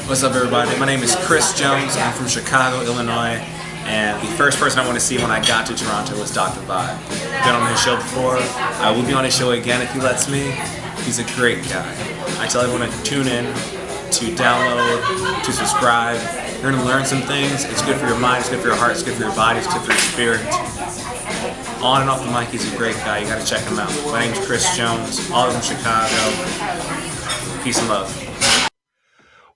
What's up, everybody? My name is Chris Jones. I'm from Chicago, Illinois, and the first person I want to see when I got to Toronto was Dr. Vibe. I've been on his show before. I will be on his show again if he lets me. He's a great guy. I tell everyone to tune in, to download, to subscribe. You're going to learn some things. It's good for your mind, it's good for your heart, it's good for your body, it's good for your spirit. On and off the mic, he's a great guy. You got to check him out. My name is Chris Jones, all from Chicago. Peace and love.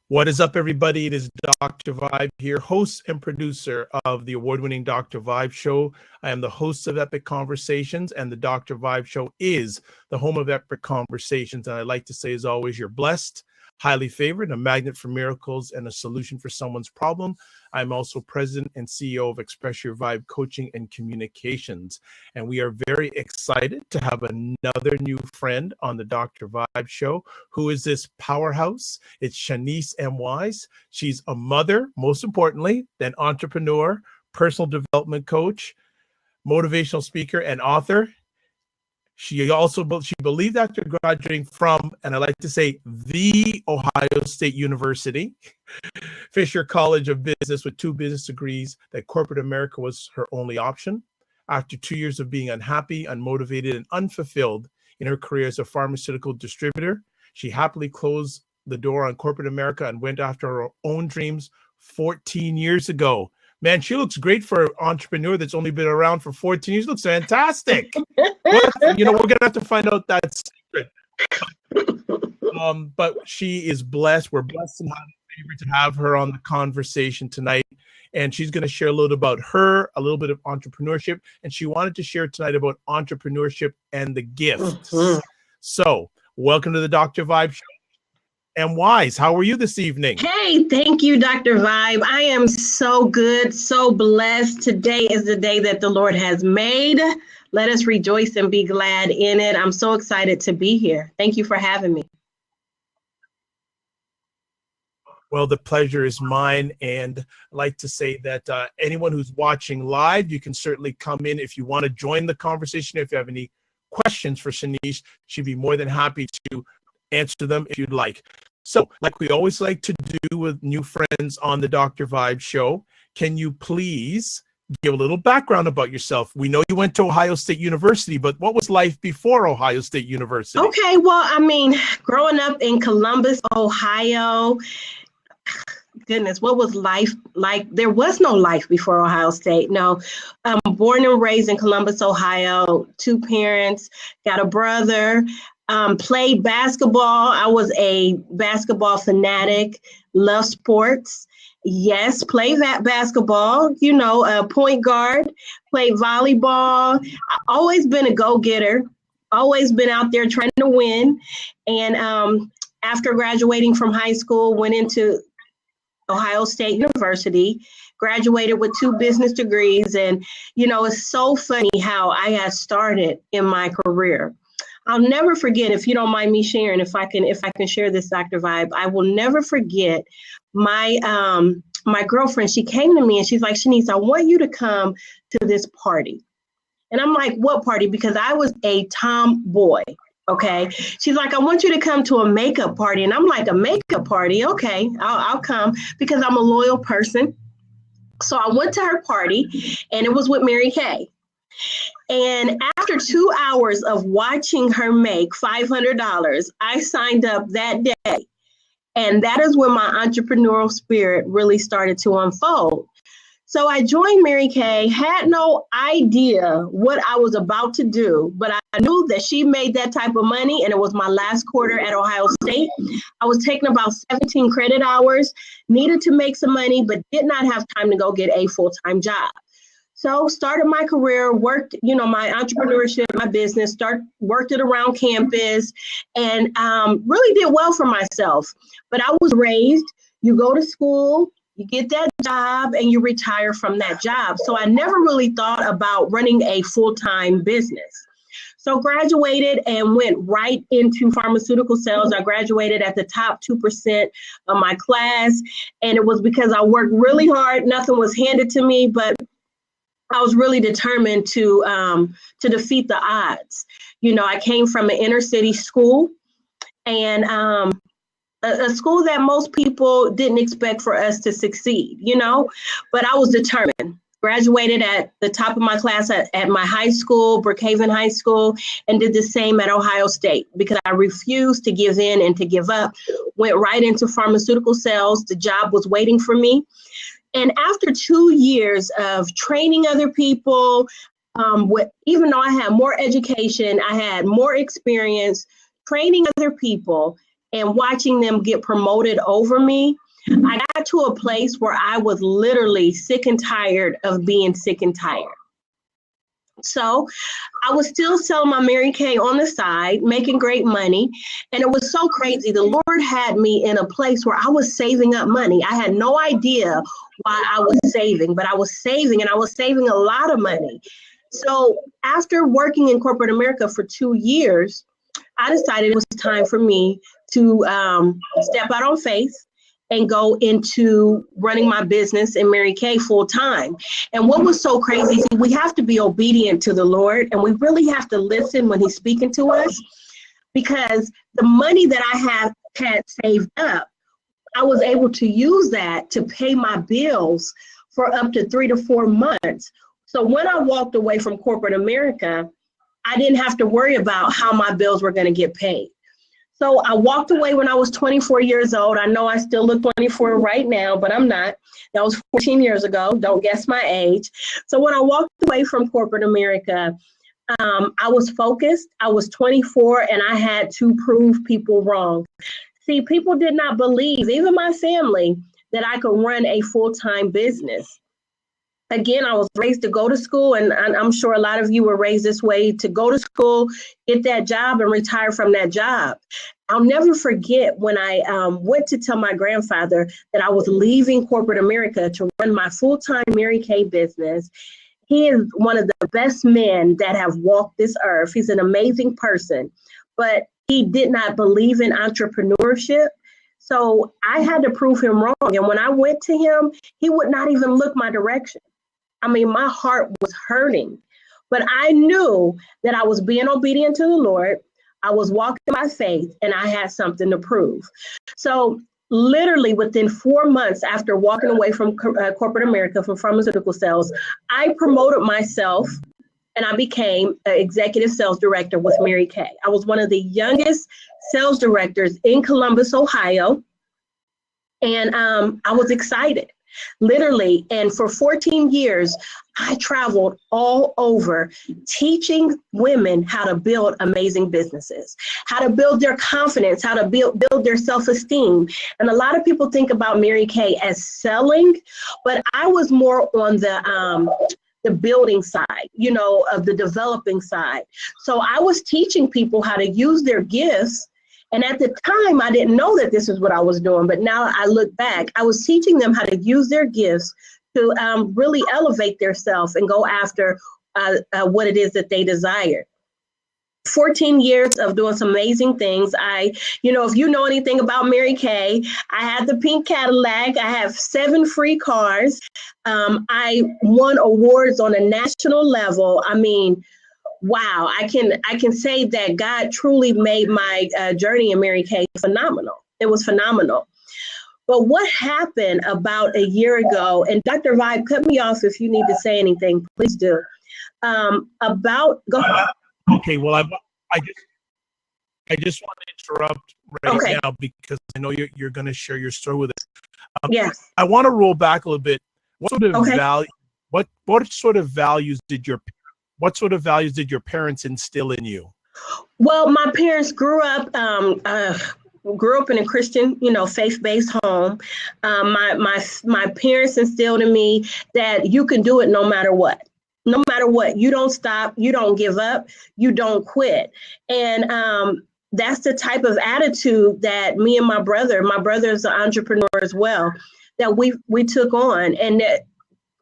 What is up, everybody? It is Dr. Vibe here, host and producer of the award-winning Dr. Vibe Show. I am the host of Epic Conversations, and the Dr. Vibe Show is the home of Epic Conversations. And I like to say, as always, you're blessed, highly favored, a magnet for miracles, and a solution for someone's problem. I'm also president and CEO of Express Your Vibe Coaching and Communications. And we are very excited to have another new friend on the Dr. Vibe Show. Who is this powerhouse? It's Shaniece M.Wise. She's a mother, most importantly, an entrepreneur, personal development coach, motivational speaker, and author. She believed after graduating from, and I like to say, the Ohio State University, Fisher College of Business with 2 business degrees, that corporate America was her only option. After 2 years of being unhappy, unmotivated, and unfulfilled in her career as a pharmaceutical distributor, she happily closed the door on corporate America and went after her own dreams 14 years ago. Man, she looks great for an entrepreneur that's only been around for 14 years. Looks fantastic. We're going to have to find out that secret. But she is blessed. We're blessed and favored to have her on the conversation tonight. And she's going to share a little about her, a little bit of entrepreneurship. And she wanted to share tonight about entrepreneurship and the gifts. Mm-hmm. So welcome to the Dr. Vibe Show. M.Wise, how are you this evening? Hey, thank you, Dr. Vibe. I am so good, so blessed. Today is the day that the Lord has made. Let us rejoice and be glad in it. I'm so excited to be here. Thank you for having me. Well, the pleasure is mine. And I'd like to say that anyone who's watching live, you can certainly come in if you want to join the conversation. If you have any questions for Shaniece, she'd be more than happy to answer them if you'd like. So, like we always like to do with new friends on the Dr. Vibe Show, can you please give a little background about yourself? We know you went to Ohio State University, but what was life before Ohio State University? Okay, well, I mean, growing up in Columbus, Ohio, goodness, what was life like? There was no life before Ohio State. No, born and raised in Columbus, Ohio, 2 parents, got a brother. Played basketball. I was a basketball fanatic, love sports. Yes, play that basketball, point guard, played volleyball. I've always been a go-getter, always been out there trying to win. And after graduating from high school, went into Ohio State University, graduated with 2 business degrees. And, it's so funny how I got started in my career. I'll never forget, if you don't mind me sharing, if I can share this, Dr. Vibe, I will never forget my girlfriend. She came to me and she's like, Shaniece, I want you to come to this party. And I'm like, what party? Because I was a tomboy. Okay. She's like, I want you to come to a makeup party. And I'm like, a makeup party? Okay, I'll come because I'm a loyal person. So I went to her party and it was with Mary Kay. And after 2 hours of watching her make $500, I signed up that day. And that is when my entrepreneurial spirit really started to unfold. So I joined Mary Kay, had no idea what I was about to do, but I knew that she made that type of money, and it was my last quarter at Ohio State. I was taking about 17 credit hours, needed to make some money, but did not have time to go get a full-time job. So started my career, worked, my entrepreneurship, my business, worked it around campus, and really did well for myself. But I was raised, you go to school, you get that job, and you retire from that job. So I never really thought about running a full-time business. So graduated and went right into pharmaceutical sales. I graduated at the top 2% of my class, and it was because I worked really hard. Nothing was handed to me, but I was really determined to defeat the odds. I came from an inner city school, and a school that most people didn't expect for us to succeed, you know, but I was determined. Graduated at the top of my class at my high school, Brookhaven High School, and did the same at Ohio State because I refused to give in and to give up. Went right into pharmaceutical sales. The job was waiting for me. And after 2 years of training other people, even though I had more education, I had more experience training other people and watching them get promoted over me, I got to a place where I was literally sick and tired of being sick and tired. So I was still selling my Mary Kay on the side, making great money. And it was so crazy. The Lord had me in a place where I was saving up money. I had no idea why I was saving, but I was saving, and I was saving a lot of money. So after working in corporate America for 2 years, I decided it was time for me to step out on faith and go into running my business in Mary Kay full time. And what was so crazy, see, we have to be obedient to the Lord, and we really have to listen when he's speaking to us, because the money that I had saved up, I was able to use that to pay my bills for up to 3 to 4 months. So when I walked away from corporate America, I didn't have to worry about how my bills were going to get paid. So I walked away when I was 24 years old. I know I still look 24 right now, but I'm not. That was 14 years ago. Don't guess my age. So when I walked away from corporate America, I was focused. I was 24, and I had to prove people wrong. See, people did not believe, even my family, that I could run a full-time business. Again, I was raised to go to school, and I'm sure a lot of you were raised this way, to go to school, get that job, and retire from that job. I'll never forget when I went to tell my grandfather that I was leaving corporate America to run my full-time Mary Kay business. He is one of the best men that have walked this earth. He's an amazing person, but he did not believe in entrepreneurship. So I had to prove him wrong. And when I went to him, he would not even look my direction. I mean, my heart was hurting, but I knew that I was being obedient to the Lord. I was walking by faith, and I had something to prove. So literally within 4 months after walking away from corporate America, from pharmaceutical sales, I promoted myself, and I became an executive sales director with Mary Kay. I was one of the youngest sales directors in Columbus, Ohio, and I was excited. Literally, and for 14 years, I traveled all over teaching women how to build amazing businesses, how to build their confidence, how to build their self-esteem. And a lot of people think about Mary Kay as selling, but I was more on the building side, you know, of the developing side. So I was teaching people how to use their gifts. And at the time, I didn't know that this is what I was doing. But now I look back, I was teaching them how to use their gifts to really elevate themselves and go after what it is that they desire. 14 years of doing some amazing things. If you know anything about Mary Kay, I had the pink Cadillac. I have 7 free cars. I won awards on a national level. I mean, wow, I can say that God truly made my journey in Mary Kay phenomenal. It was phenomenal. But what happened about a year ago, and Dr. Vibe, cut me off if you need to say anything, please do. Go ahead. Okay, well, I just want to interrupt right now because I know you're going to share your story with us. Yes. I want to roll back a little bit. What sort of values did your parents instill in you? Well, my parents grew up in a Christian, faith-based home. My parents instilled in me that you can do it no matter what. No matter what, you don't stop, you don't give up, you don't quit. And that's the type of attitude that me and my brother's an entrepreneur as well, that we took on. And that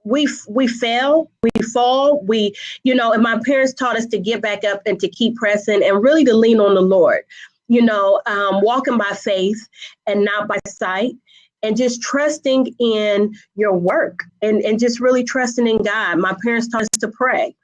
we fail, we fall, and my parents taught us to get back up and to keep pressing and really to lean on the Lord, walking by faith and not by sight. And just trusting in your work and just really trusting in God. My parents taught us to pray.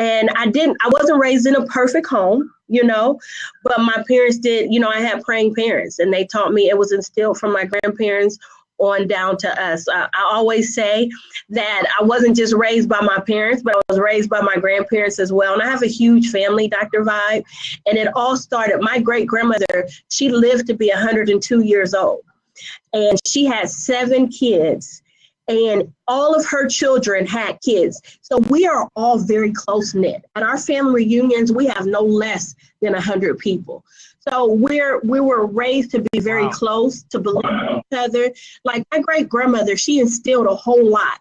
And I wasn't raised in a perfect home, but my parents did, I had praying parents, and they taught me. It was instilled from my grandparents on down to us. I always say that I wasn't just raised by my parents, but I was raised by my grandparents as well. And I have a huge family, Dr. Vibe. And it all started, my great grandmother, she lived to be 102 years old. And she had 7 kids. And all of her children had kids. So we are all very close knit. At our family reunions, we have no less than 100 people. So we were raised to be very close, to believe in each other. Like my great grandmother, she instilled a whole lot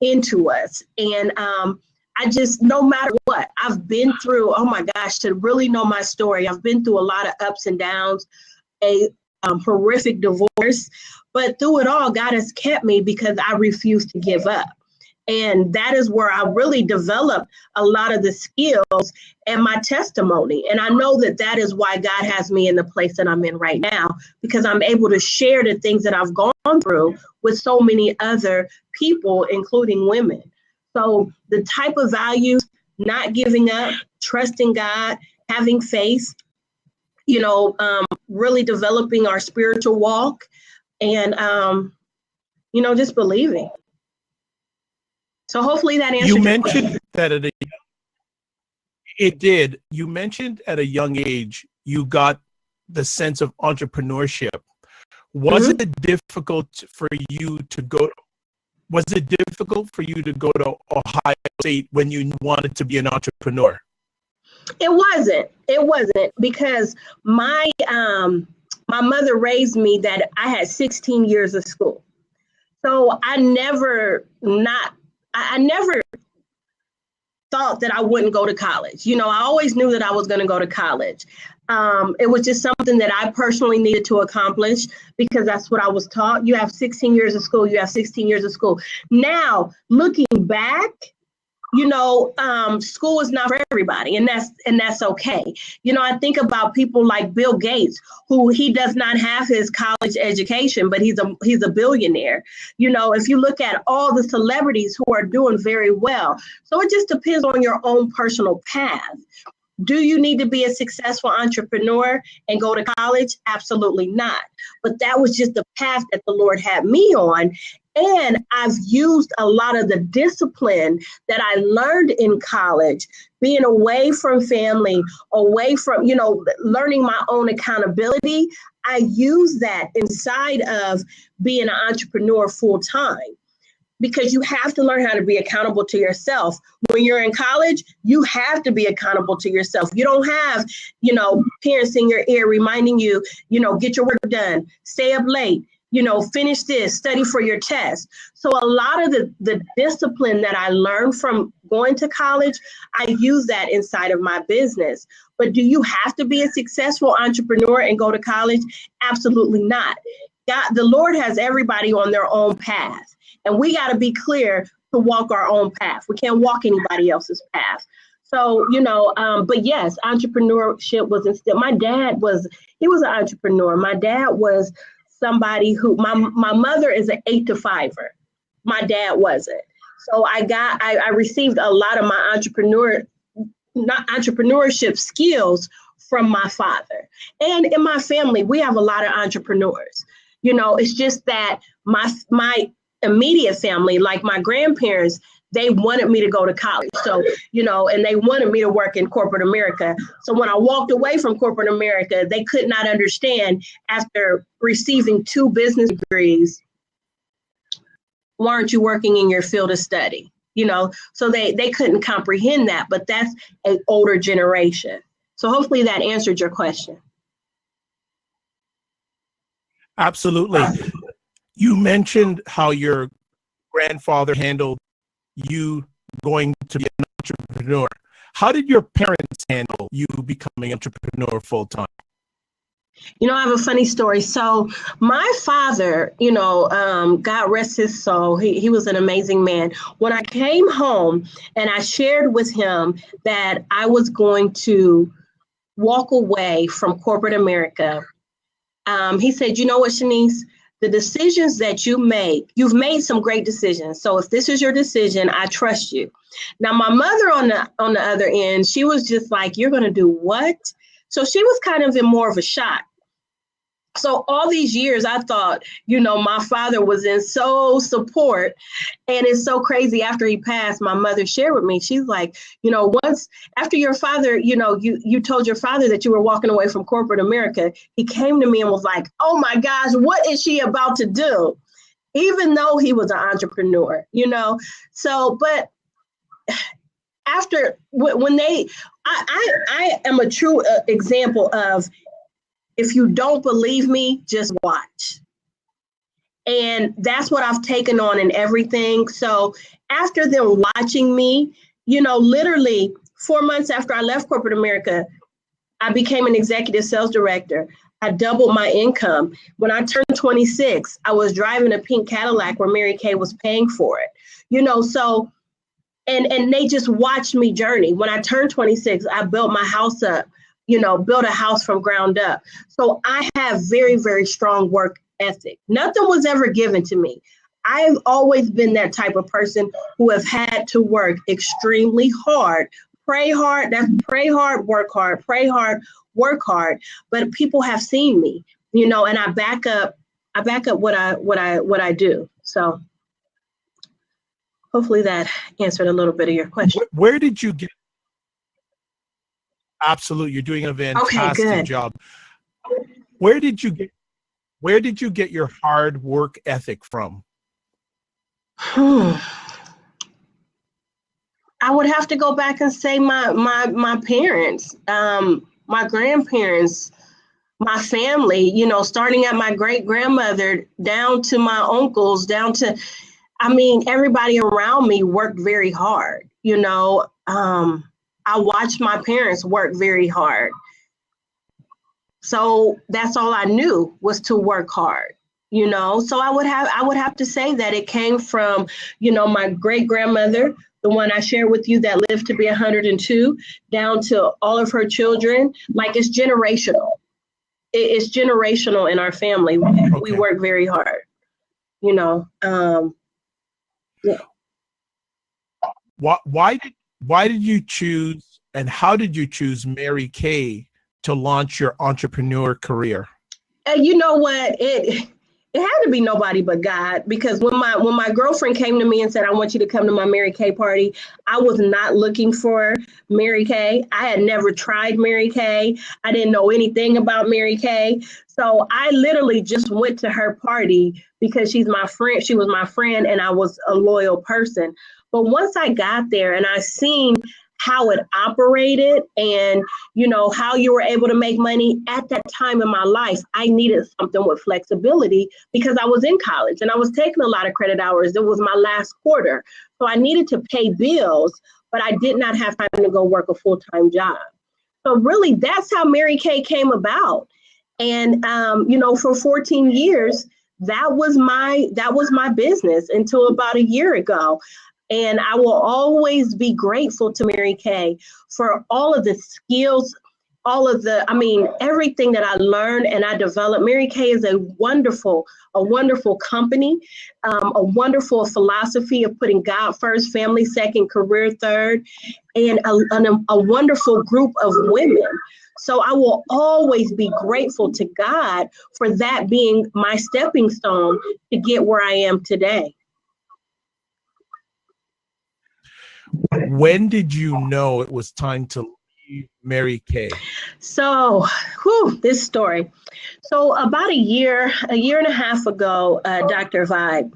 into us. And I just, no matter what, I've been through, oh my gosh, to really know my story, I've been through a lot of ups and downs, a horrific divorce. But through it all, God has kept me because I refuse to give up. And that is where I really developed a lot of the skills and my testimony. And I know that is why God has me in the place that I'm in right now, because I'm able to share the things that I've gone through with so many other people, including women. So the type of values, not giving up, trusting God, having faith, really developing our spiritual walk, and, just believing. So hopefully that answered You your mentioned question. that it did. You mentioned at a young age, you got the sense of entrepreneurship. Was it difficult for you to go to Ohio State when you wanted to be an entrepreneur? It wasn't because my mother raised me that I had 16 years of school. So I never thought that I wouldn't go to college. I always knew that I was going to go to college. It was just something that I personally needed to accomplish because that's what I was taught. You have 16 years of school. You have 16 years of school. Now, looking back, school is not for everybody, and that's okay. I think about people like Bill Gates, who he does not have his college education, but he's a billionaire. If you look at all the celebrities who are doing very well, so it just depends on your own personal path. Do you need to be a successful entrepreneur and go to college? Absolutely not. But that was just the path that the Lord had me on. And I've used a lot of the discipline that I learned in college, being away from family, away from, learning my own accountability. I use that inside of being an entrepreneur full time. Because you have to learn how to be accountable to yourself. When you're in college, you have to be accountable to yourself. You don't have, parents in your ear reminding you, get your work done, stay up late, finish this, study for your test. So a lot of the discipline that I learned from going to college, I use that inside of my business. But do you have to be a successful entrepreneur and go to college? Absolutely not. God, the Lord has everybody on their own path. And we got to be clear to walk our own path. We can't walk anybody else's path. So, but yes, entrepreneurship was instilled. My dad he was an entrepreneur. My dad was somebody who, my mother is an 8-to-5er. My dad wasn't. So I received a lot of my entrepreneurship skills from my father. And in my family, we have a lot of entrepreneurs. It's just that my immediate family, like my grandparents, they wanted me to go to college. So, and they wanted me to work in corporate America. So when I walked away from corporate America, they could not understand after receiving 2 business degrees, why aren't you working in your field of study? So they couldn't comprehend that, but that's an older generation. So hopefully that answered your question. Absolutely. You mentioned how your grandfather handled you going to be an entrepreneur. How did your parents handle you becoming an entrepreneur full time? I have a funny story. So my father, God rest his soul, he was an amazing man. When I came home and I shared with him that I was going to walk away from corporate America, he said, you know what, Shaniece, the decisions that you make, you've made some great decisions. So if this is your decision, I trust you. Now, my mother on the other end, she was just like, you're going to do what? So she was kind of in more of a shock. So all these years, I thought, my father was in so support. And it's so crazy. After he passed, my mother shared with me, she's like, once after your father, you told your father that you were walking away from corporate America, he came to me and was like, oh my gosh, what is she about to do? Even though he was an entrepreneur, So, but after when I am a true example of, if you don't believe me, just watch. And that's what I've taken on in everything. So after them watching me, literally 4 months after I left corporate America, I became an executive sales director. I doubled my income. When I turned 26, I was driving a pink Cadillac where Mary Kay was paying for it. So, and they just watched me journey. When I turned 26, I built my house up. Build a house from ground up. So I have very, very strong work ethic. Nothing was ever given to me. I've always been that type of person who have had to work extremely hard, pray hard, pray hard, work hard, pray hard, work hard. But people have seen me, and I back up what I do. So hopefully that answered a little bit of your question. Where did you get? Absolutely, you're doing a fantastic job. Where did you get your hard work ethic from? I would have to go back and say my parents, my grandparents, my family. Starting at my great grandmother down to my uncles, down to, everybody around me worked very hard. I watched my parents work very hard. So that's all I knew, was to work hard, So I would have to say that it came from, my great grandmother, the one I shared with you that lived to be 102, down to all of her children. Like, it's generational. It's generational in our family. Okay. We work very hard, Yeah. Why did you choose, and how did you choose Mary Kay to launch your entrepreneur career? And you know what? It had to be nobody but God, because when my girlfriend came to me and said, I want you to come to my Mary Kay party, I was not looking for Mary Kay. I had never tried Mary Kay. I didn't know anything about Mary Kay. So I literally just went to her party because she's my friend. She was my friend and I was a loyal person. But once I got there and I seen how it operated and, how you were able to make money at that time in my life, I needed something with flexibility because I was in college and I was taking a lot of credit hours. It was my last quarter. So I needed to pay bills, but I did not have time to go work a full-time job. So really, that's how Mary Kay came about. And, for 14 years, that was my business until about a year ago. And I will always be grateful to Mary Kay for all of the skills, everything that I learned and I developed. Mary Kay is a wonderful company, a wonderful philosophy of putting God first, family second, career third, and a wonderful group of women. So I will always be grateful to God for that being my stepping stone to get where I am today. When did you know it was time to leave Mary Kay? So, this story. So about a year and a half ago, Dr. Vibe,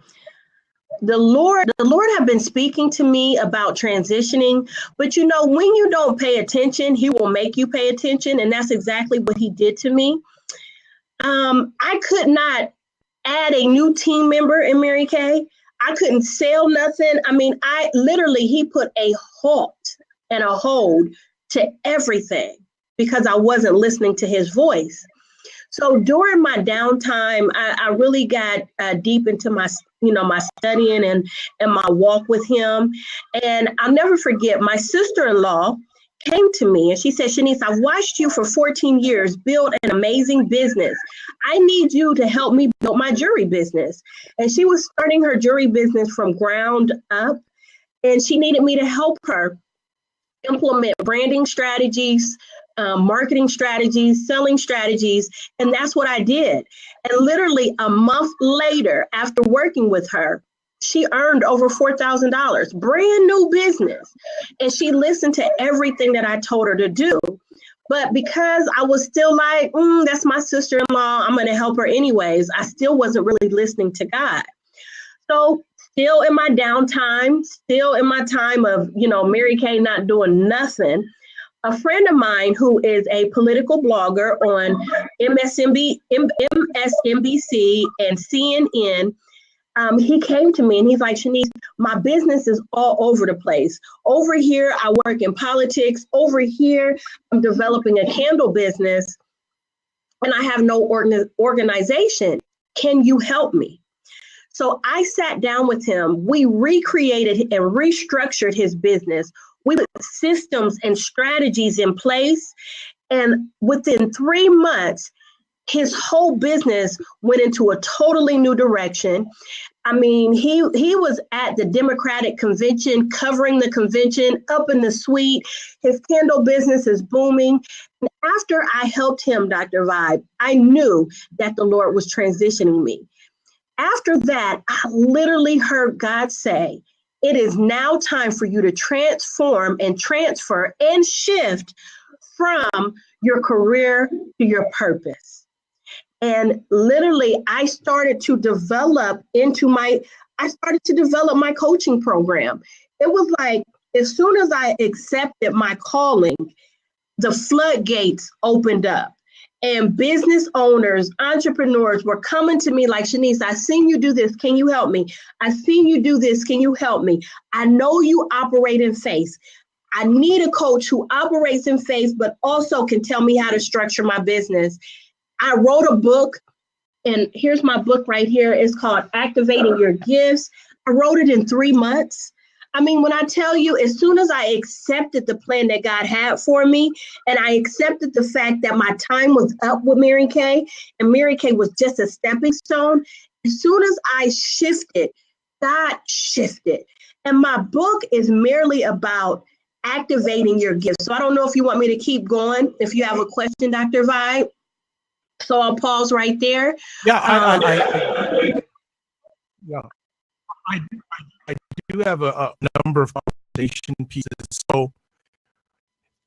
the Lord had been speaking to me about transitioning, but when you don't pay attention, he will make you pay attention. And that's exactly what he did to me. I could not add a new team member in Mary Kay. I couldn't sell nothing. He put a halt and a hold to everything because I wasn't listening to his voice. So during my downtime, I really got deep into my studying and my walk with him. And I'll never forget, my sister-in-law came to me and she said, Shaniece, I've watched you for 14 years build an amazing business. I need you to help me build my jewelry business. And she was starting her jewelry business from ground up, and she needed me to help her implement branding strategies, marketing strategies, selling strategies. And that's what I did. And literally a month later, after working with her, she earned over $4,000, brand new business. And she listened to everything that I told her to do. But because I was still like, that's my sister-in-law, I'm going to help her anyways, I still wasn't really listening to God. So still in my downtime, still in my time of, Mary Kay not doing nothing, a friend of mine who is a political blogger on MSNBC and CNN, he came to me and he's like, Shaniece, my business is all over the place. Over here, I work in politics. Over here, I'm developing a candle business and I have no organization. Can you help me? So I sat down with him. We recreated and restructured his business. We put systems and strategies in place. And within 3 months, his whole business went into a totally new direction. I mean, he was at the Democratic convention, covering the convention, up in the suite. His candle business is booming. And after I helped him, Dr. Vibe, I knew that the Lord was transitioning me. After that, I literally heard God say, it is now time for you to transform and transfer and shift from your career to your purpose. And literally, I started to develop my coaching program. It was like, as soon as I accepted my calling, the floodgates opened up. And business owners, entrepreneurs were coming to me like, Shaniece, I seen you do this. Can you help me? I seen you do this. Can you help me? I know you operate in faith. I need a coach who operates in faith, but also can tell me how to structure my business. I wrote a book, and here's my book right here. It's called Activating Your Gifts. I wrote it in 3 months. I mean, when I tell you, as soon as I accepted the plan that God had for me, and I accepted the fact that my time was up with Mary Kay, and Mary Kay was just a stepping stone, as soon as I shifted, God shifted. And my book is merely about activating your gifts. So I don't know if you want me to keep going, if you have a question, Dr. Vibe. So I'll pause right there. Yeah, I do have a number of foundation pieces. So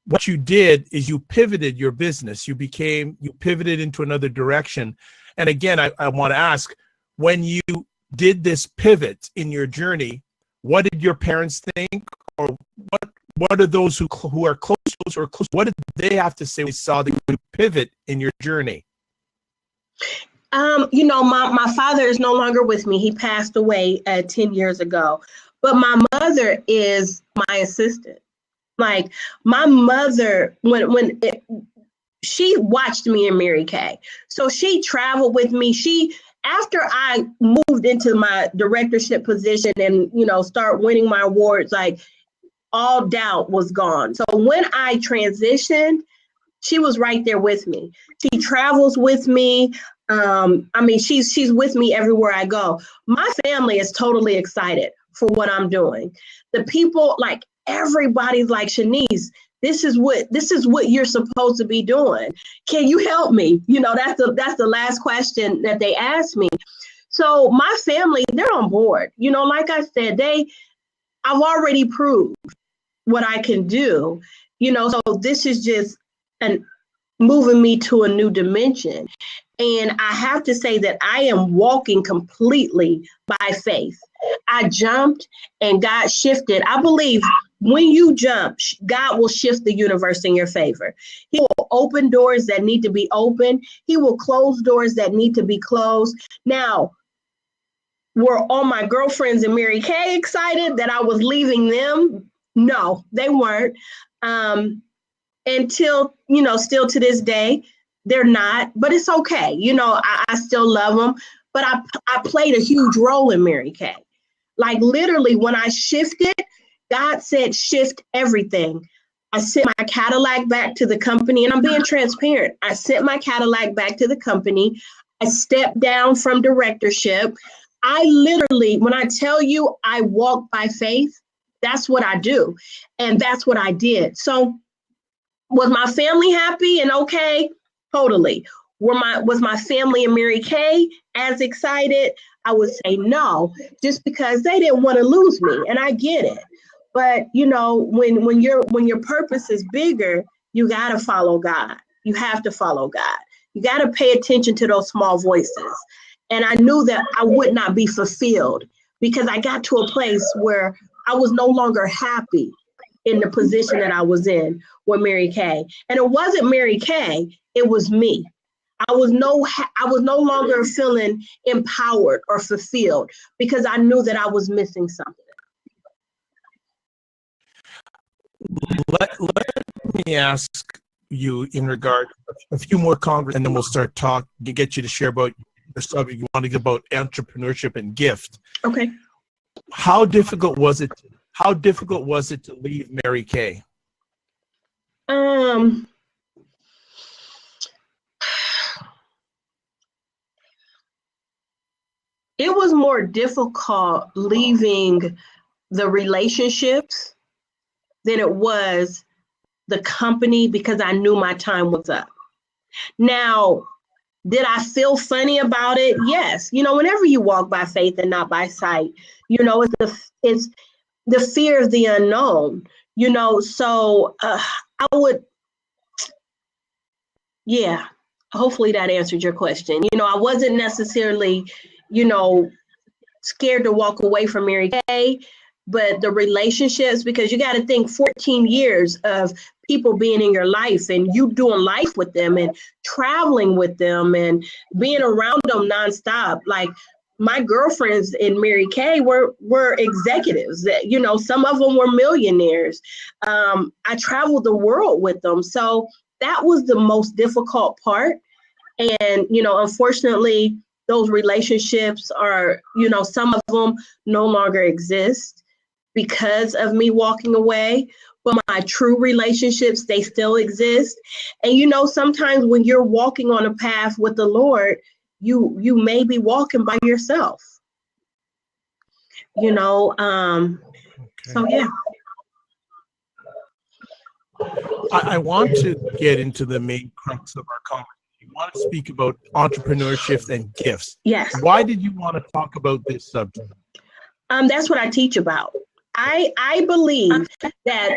what you did is you pivoted your business. You pivoted into another direction. And again, I want to ask, when you did this pivot in your journey, what did your parents think? Or what are those who are close or close? What did they have to say when they saw that you pivot in your journey? My father is no longer with me. He passed away 10 years ago. But my mother is my assistant. Like my mother, she watched me in Mary Kay. So she traveled with me. After I moved into my directorship position and, start winning my awards, like all doubt was gone. So when I transitioned, she was right there with me. She travels with me. She's with me everywhere I go. My family is totally excited for what I'm doing. The people, like everybody's like, Shaniece, this is what you're supposed to be doing. Can you help me? That's the last question that they asked me. So my family, they're on board. Like I said, I've already proved what I can do. So this is just moving me to a new dimension. And I have to say that I am walking completely by faith. I jumped and God shifted. I believe when you jump, God will shift the universe in your favor. He will open doors that need to be open. He will close doors that need to be closed. Now, were all my girlfriends and Mary Kay excited that I was leaving them? No, they weren't. Until, still to this day, they're not, but it's okay. I still love them, but I played a huge role in Mary Kay. Like literally when I shifted, God said, shift everything. I sent my Cadillac back to the company, and I'm being transparent. I sent my Cadillac back to the company. I stepped down from directorship. I literally, when I tell you I walk by faith, that's what I do. And that's what I did. So was my family happy and okay? Totally. Was my family and Mary Kay as excited? I would say no, just because they didn't want to lose me, and I get it. But you know, when your purpose is bigger, you gotta follow God. You have to follow God. You gotta pay attention to those small voices. And I knew that I would not be fulfilled because I got to a place where I was no longer happy in the position that I was in with Mary Kay. And it wasn't Mary Kay, it was me. I was no longer feeling empowered or fulfilled because I knew that I was missing something. Let me ask you in regard a few more conversations, and then we'll start to get you to share about the subject you want to get about entrepreneurship and gift. Okay. How difficult was it? How difficult was it to leave Mary Kay? It was more difficult leaving the relationships than it was the company because I knew my time was up. Now, did I feel funny about it? Yes. You know, whenever you walk by faith and not by sight, you know, it's the fear of the unknown, you know, so yeah, hopefully that answered your question. You know, I wasn't necessarily, you know, scared to walk away from Mary Kay, but the relationships, because you got to think 14 years of people being in your life and you doing life with them and traveling with them and being around them nonstop. Like my girlfriends in Mary Kay were executives that, you know, some of them were millionaires. I traveled the world with them. So that was the most difficult part. And, you know, unfortunately, those relationships are, you know, some of them no longer exist because of me walking away. But my true relationships, they still exist. And, you know, sometimes when you're walking on a path with the Lord, you may be walking by yourself, you know. So, yeah. I want to get into the main crux of our conversation. You want to speak about entrepreneurship and gifts. Yes. Why did you want to talk about this subject? That's what I teach about. I believe that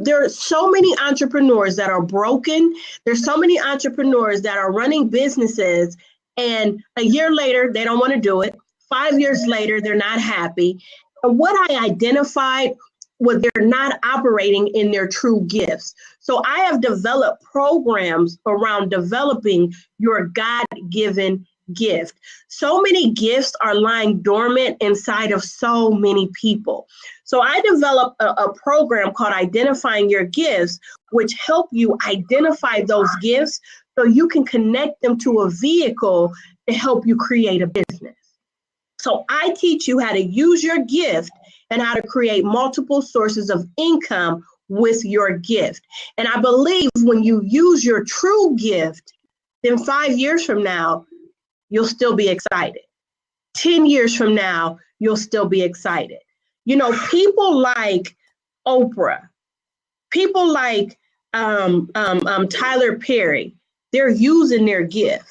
there are so many entrepreneurs that are broken. There's so many entrepreneurs that are running businesses, and a year later, they don't want to do it. 5 years later, they're not happy. And what I identified was they're not operating in their true gifts. So I have developed programs around developing your God-given gift. So many gifts are lying dormant inside of so many people. So I developed a program called Identifying Your Gifts, which help you identify those gifts so you can connect them to a vehicle to help you create a business. So I teach you how to use your gift and how to create multiple sources of income with your gift. And I believe when you use your true gift, then 5 years from now, you'll still be excited. 10 years from now, you'll still be excited. You know, people like Oprah, people like Tyler Perry, they're using their gift.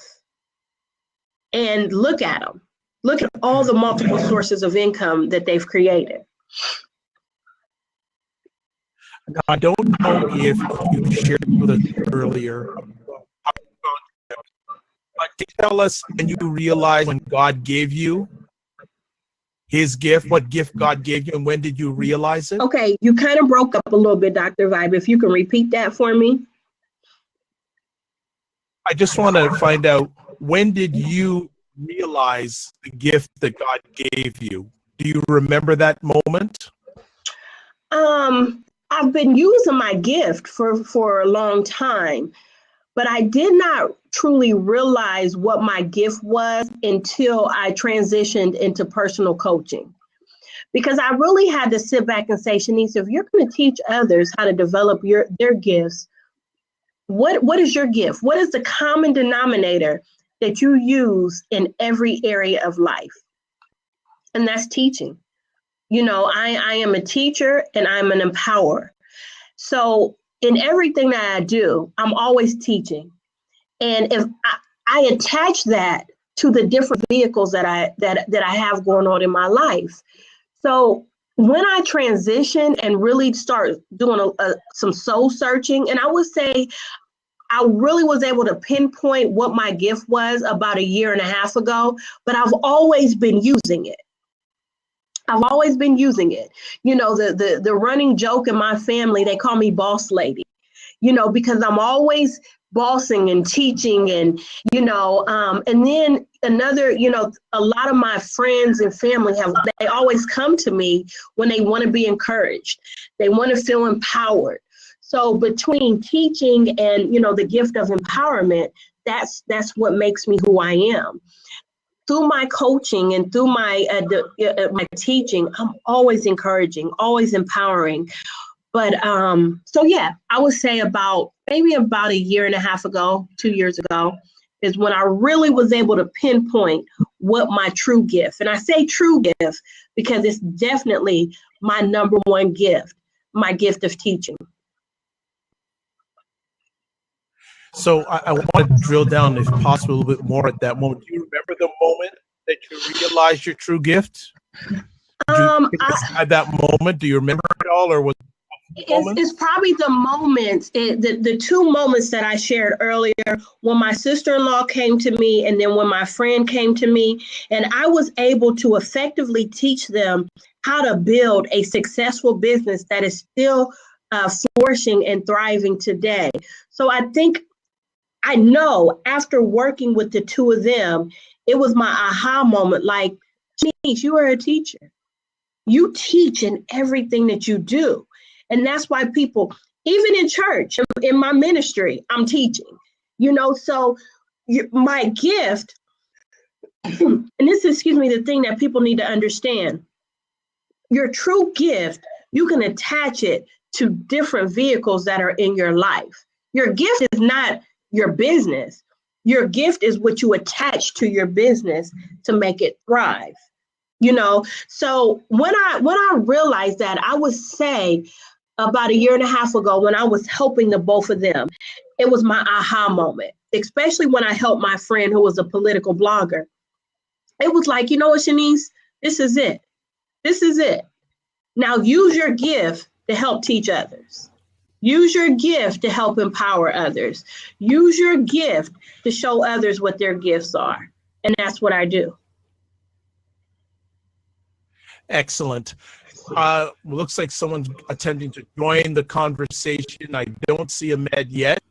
And look at them. Look at all the multiple sources of income that they've created. Now, I don't know if you shared with us earlier, but can you tell us when you realized when God gave you his gift, what gift God gave you, and when did you realize it? Okay, you kind of broke up a little bit, Dr. Vibe. If you can repeat that for me. I just want to find out, when did you realize the gift that God gave you? Do you remember that moment? I've been using my gift for a long time, but I did not truly realize what my gift was until I transitioned into personal coaching. because I really had to sit back and say, Shaniece, if you're going to teach others how to develop their gifts, what is your gift? What is the common denominator that you use in every area of life? And that's teaching. You know, I am a teacher and I'm an empowerer. So in everything that I do, I'm always teaching. And if I attach that to the different vehicles that I have going on in my life. So when I transition and really start doing some soul searching, and I would say I really was able to pinpoint what my gift was about a year and a half ago, but I've always been using it. I've always been using it. You know, the running joke in my family, they call me boss lady, you know, because I'm always bossing and teaching and, you know, and then another, you know, a lot of my friends and family they always come to me when they want to be encouraged. They want to feel empowered. So between teaching and, you know, the gift of empowerment, that's what makes me who I am. Through my coaching and through my teaching, I'm always encouraging, always empowering. But so yeah, I would say maybe about a year and a half ago, 2 years ago, is when I really was able to pinpoint what my true gift. And I say true gift because it's definitely my number one gift, my gift of teaching. So I want to drill down, if possible, a little bit more at that moment. Do you remember the moment that you realized your true gift? At that moment, do you remember it all, or was it's probably the moments, the two moments that I shared earlier, when my sister-in-law came to me and then when my friend came to me, and I was able to effectively teach them how to build a successful business that is still flourishing and thriving today. So I know after working with the two of them, it was my aha moment, like, Shaniece, you are a teacher. You teach in everything that you do. And that's why people, even in church, in my ministry, I'm teaching, you know, so my gift, and this is, the thing that people need to understand, your true gift, you can attach it to different vehicles that are in your life. Your gift is not your business. Your gift is what you attach to your business to make it thrive. You know, so when I realized that, I would say about a year and a half ago, when I was helping the both of them, it was my aha moment, especially when I helped my friend who was a political blogger. It was like, you know what, Shaniece, this is it. This is it. Now use your gift to help teach others. Use your gift to help empower others. Use your gift to show others what their gifts are. And that's what I do. Excellent. Looks like someone's attempting to join the conversation. I don't see a Med yet,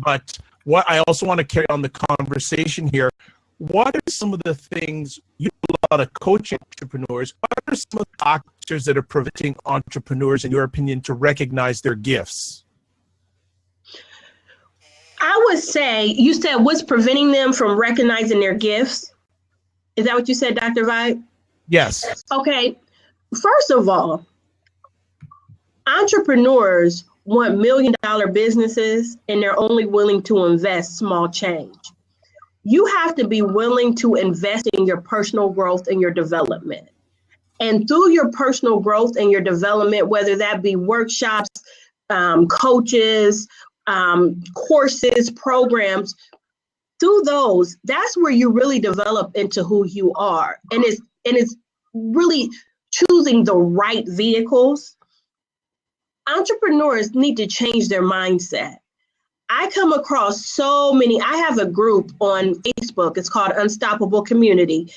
but what I also want to carry on the conversation here. What are some of the things, you do a lot of coaching entrepreneurs, what are some of the factors that are preventing entrepreneurs, in your opinion, to recognize their gifts? I would say, you said what's preventing them from recognizing their gifts? Is that what you said, Dr. Vibe? Yes. Okay. First of all, entrepreneurs want $1 million businesses and they're only willing to invest small change. You have to be willing to invest in your personal growth and your development. And through your personal growth and your development, whether that be workshops, coaches, courses, programs, through those, that's where you really develop into who you are. And it's really choosing the right vehicles. Entrepreneurs need to change their mindset. I come across so many. I have a group on Facebook. It's called Unstoppable Community.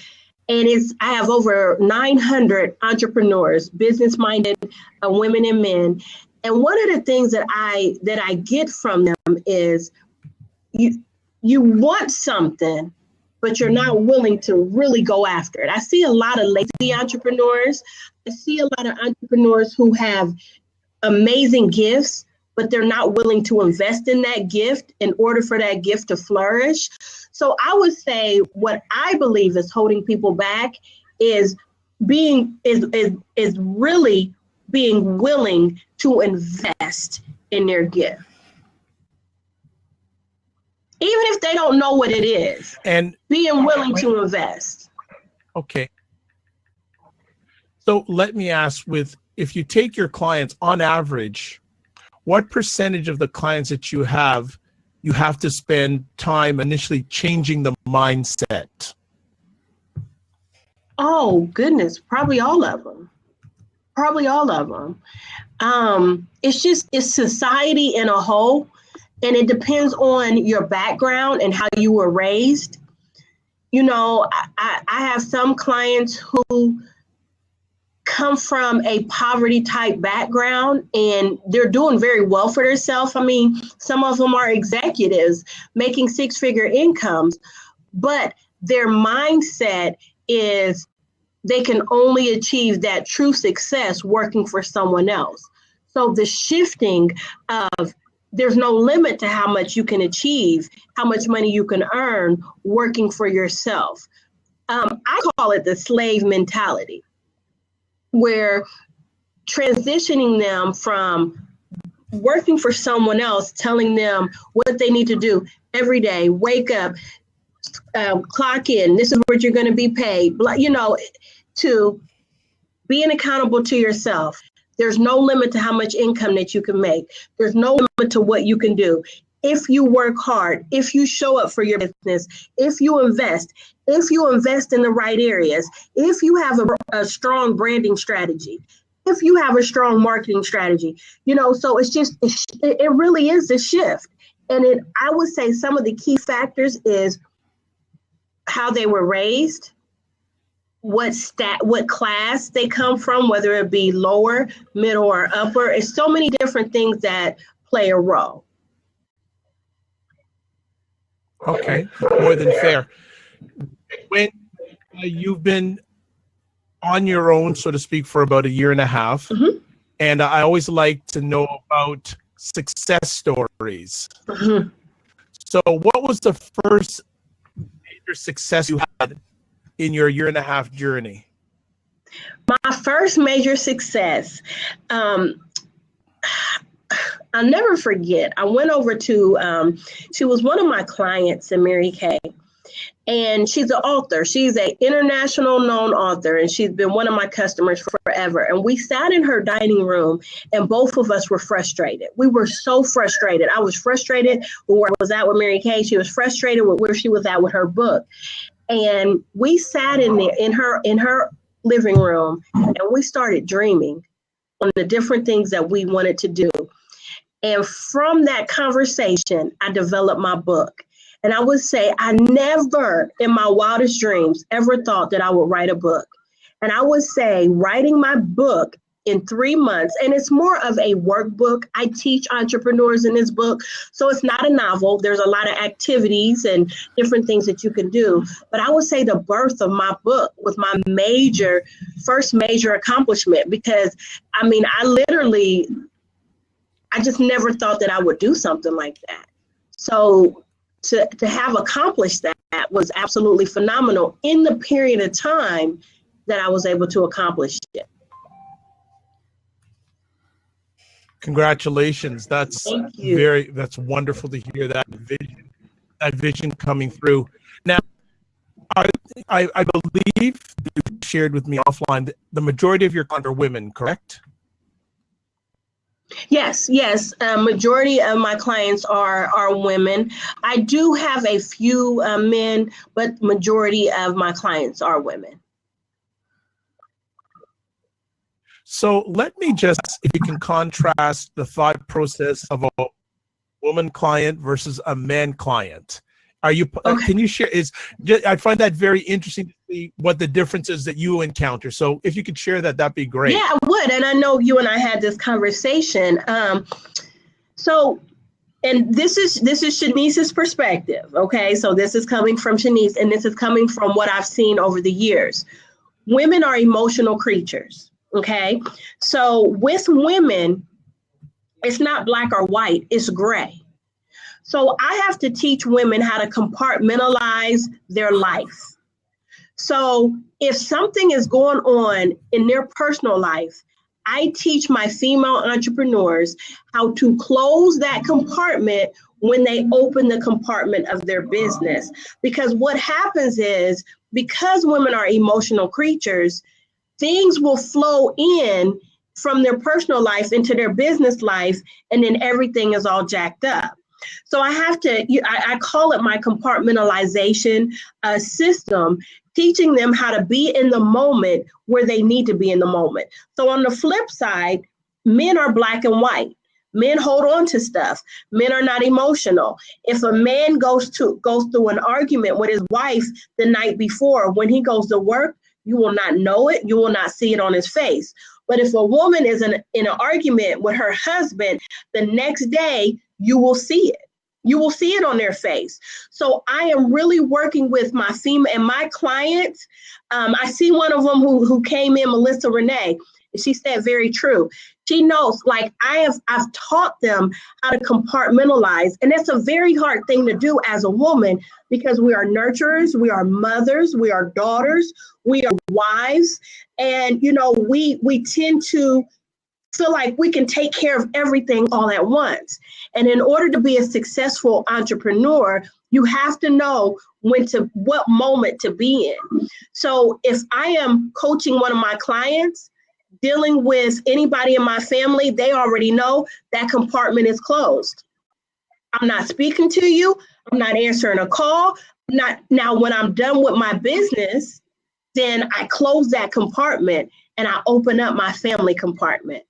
And I have over 900 entrepreneurs, business-minded women and men. And one of the things that I get from them is you want something, but you're not willing to really go after it. I see a lot of lazy entrepreneurs. I see a lot of entrepreneurs who have amazing gifts, but they're not willing to invest in that gift in order for that gift to flourish. So I would say what I believe is holding people back is being is really being willing to invest in their gift, even if they don't know what it is, And being willing to invest. okay. So let me ask, if you take your clients on average, what percentage of the clients that you have to spend time initially changing the mindset? Oh goodness, probably all of them. It's society in a whole, and it depends on your background and how you were raised. You know, I have some clients who come from a poverty type background and they're doing very well for themselves. I mean, some of them are executives making six-figure incomes, but their mindset is they can only achieve that true success working for someone else. So the shifting of there's no limit to how much you can achieve, how much money you can earn working for yourself. I call it the slave mentality, where transitioning them from working for someone else, telling them what they need to do every day, wake up, clock in, this is what you're going to be paid, you know, to being accountable to yourself. There's no limit to how much income that you can make. There's no limit to what you can do. If you work hard, if you show up for your business, if you invest in the right areas, if you have a strong branding strategy, if you have a strong marketing strategy, you know, so it really is a shift. And I would say some of the key factors is how they were raised, what class they come from, whether it be lower, middle, or upper. It's so many different things that play a role. Okay, more than fair. When you've been on your own, so to speak, for about 1.5 years, Mm-hmm. and I always like to know about success stories. Mm-hmm. So what was the first major success you had in your 1.5 year journey? My first major success, I'll never forget. I went over to, she was one of my clients in Mary Kay, and she's an author. She's an international known author, and she's been one of my customers forever. And we sat in her dining room, and both of us were frustrated. We were so frustrated. I was frustrated with where I was at with Mary Kay. She was frustrated with where she was at with her book. And we sat in there in her living room, and we started dreaming on the different things that we wanted to do. And from that conversation, I developed my book. And I would say I never in my wildest dreams ever thought that I would write a book. And I would say writing my book in 3 months, and it's more of a workbook. I teach entrepreneurs in this book. So it's not a novel. There's a lot of activities and different things that you can do. But I would say the birth of my book was my first major accomplishment, because I mean, I just never thought that I would do something like that. So to have accomplished that was absolutely phenomenal in the period of time that I was able to accomplish it. Congratulations. That's wonderful to hear that vision coming through. Now, I believe you shared with me offline that the majority of your clients are women, correct? Yes. Majority of my clients are women. I do have a few men, but majority of my clients are women. So let me just, if you can contrast the thought process of a woman client versus a man client. Are you? Okay. Can you share? I find that very interesting to see what the difference is that you encounter. So if you could share that, that'd be great. Yeah, I would. And I know you and I had this conversation. And this is Shanice's perspective. Okay, so this is coming from Shaniece, and this is coming from what I've seen over the years. Women are emotional creatures. Okay, so with women, it's not black or white, it's gray. So I have to teach women how to compartmentalize their life. So if something is going on in their personal life, I teach my female entrepreneurs how to close that compartment when they open the compartment of their business. Because what happens is, because women are emotional creatures, things will flow in from their personal life into their business life, and then everything is all jacked up. So I call it my compartmentalization system, teaching them how to be in the moment where they need to be in the moment. So on the flip side, men are black and white. Men hold on to stuff. Men are not emotional. If a man goes through an argument with his wife the night before, when he goes to work, you will not know it. You will not see it on his face. But if a woman is in an argument with her husband, the next day, you will see it. You will see it on their face. So I am really working with my female and my clients. I see one of them who came in, Melissa Renee. She said very true. She knows, like I've taught them how to compartmentalize. And that's a very hard thing to do as a woman, because we are nurturers, we are mothers, we are daughters, we are wives. And, we tend to feel like we can take care of everything all at once. And in order to be a successful entrepreneur, you have to know what moment to be in. So if I am coaching one of my clients, dealing with anybody in my family, they already know that compartment is closed. I'm not speaking to you. I'm not answering a call. Now, when I'm done with my business, then I close that compartment and I open up my family compartment.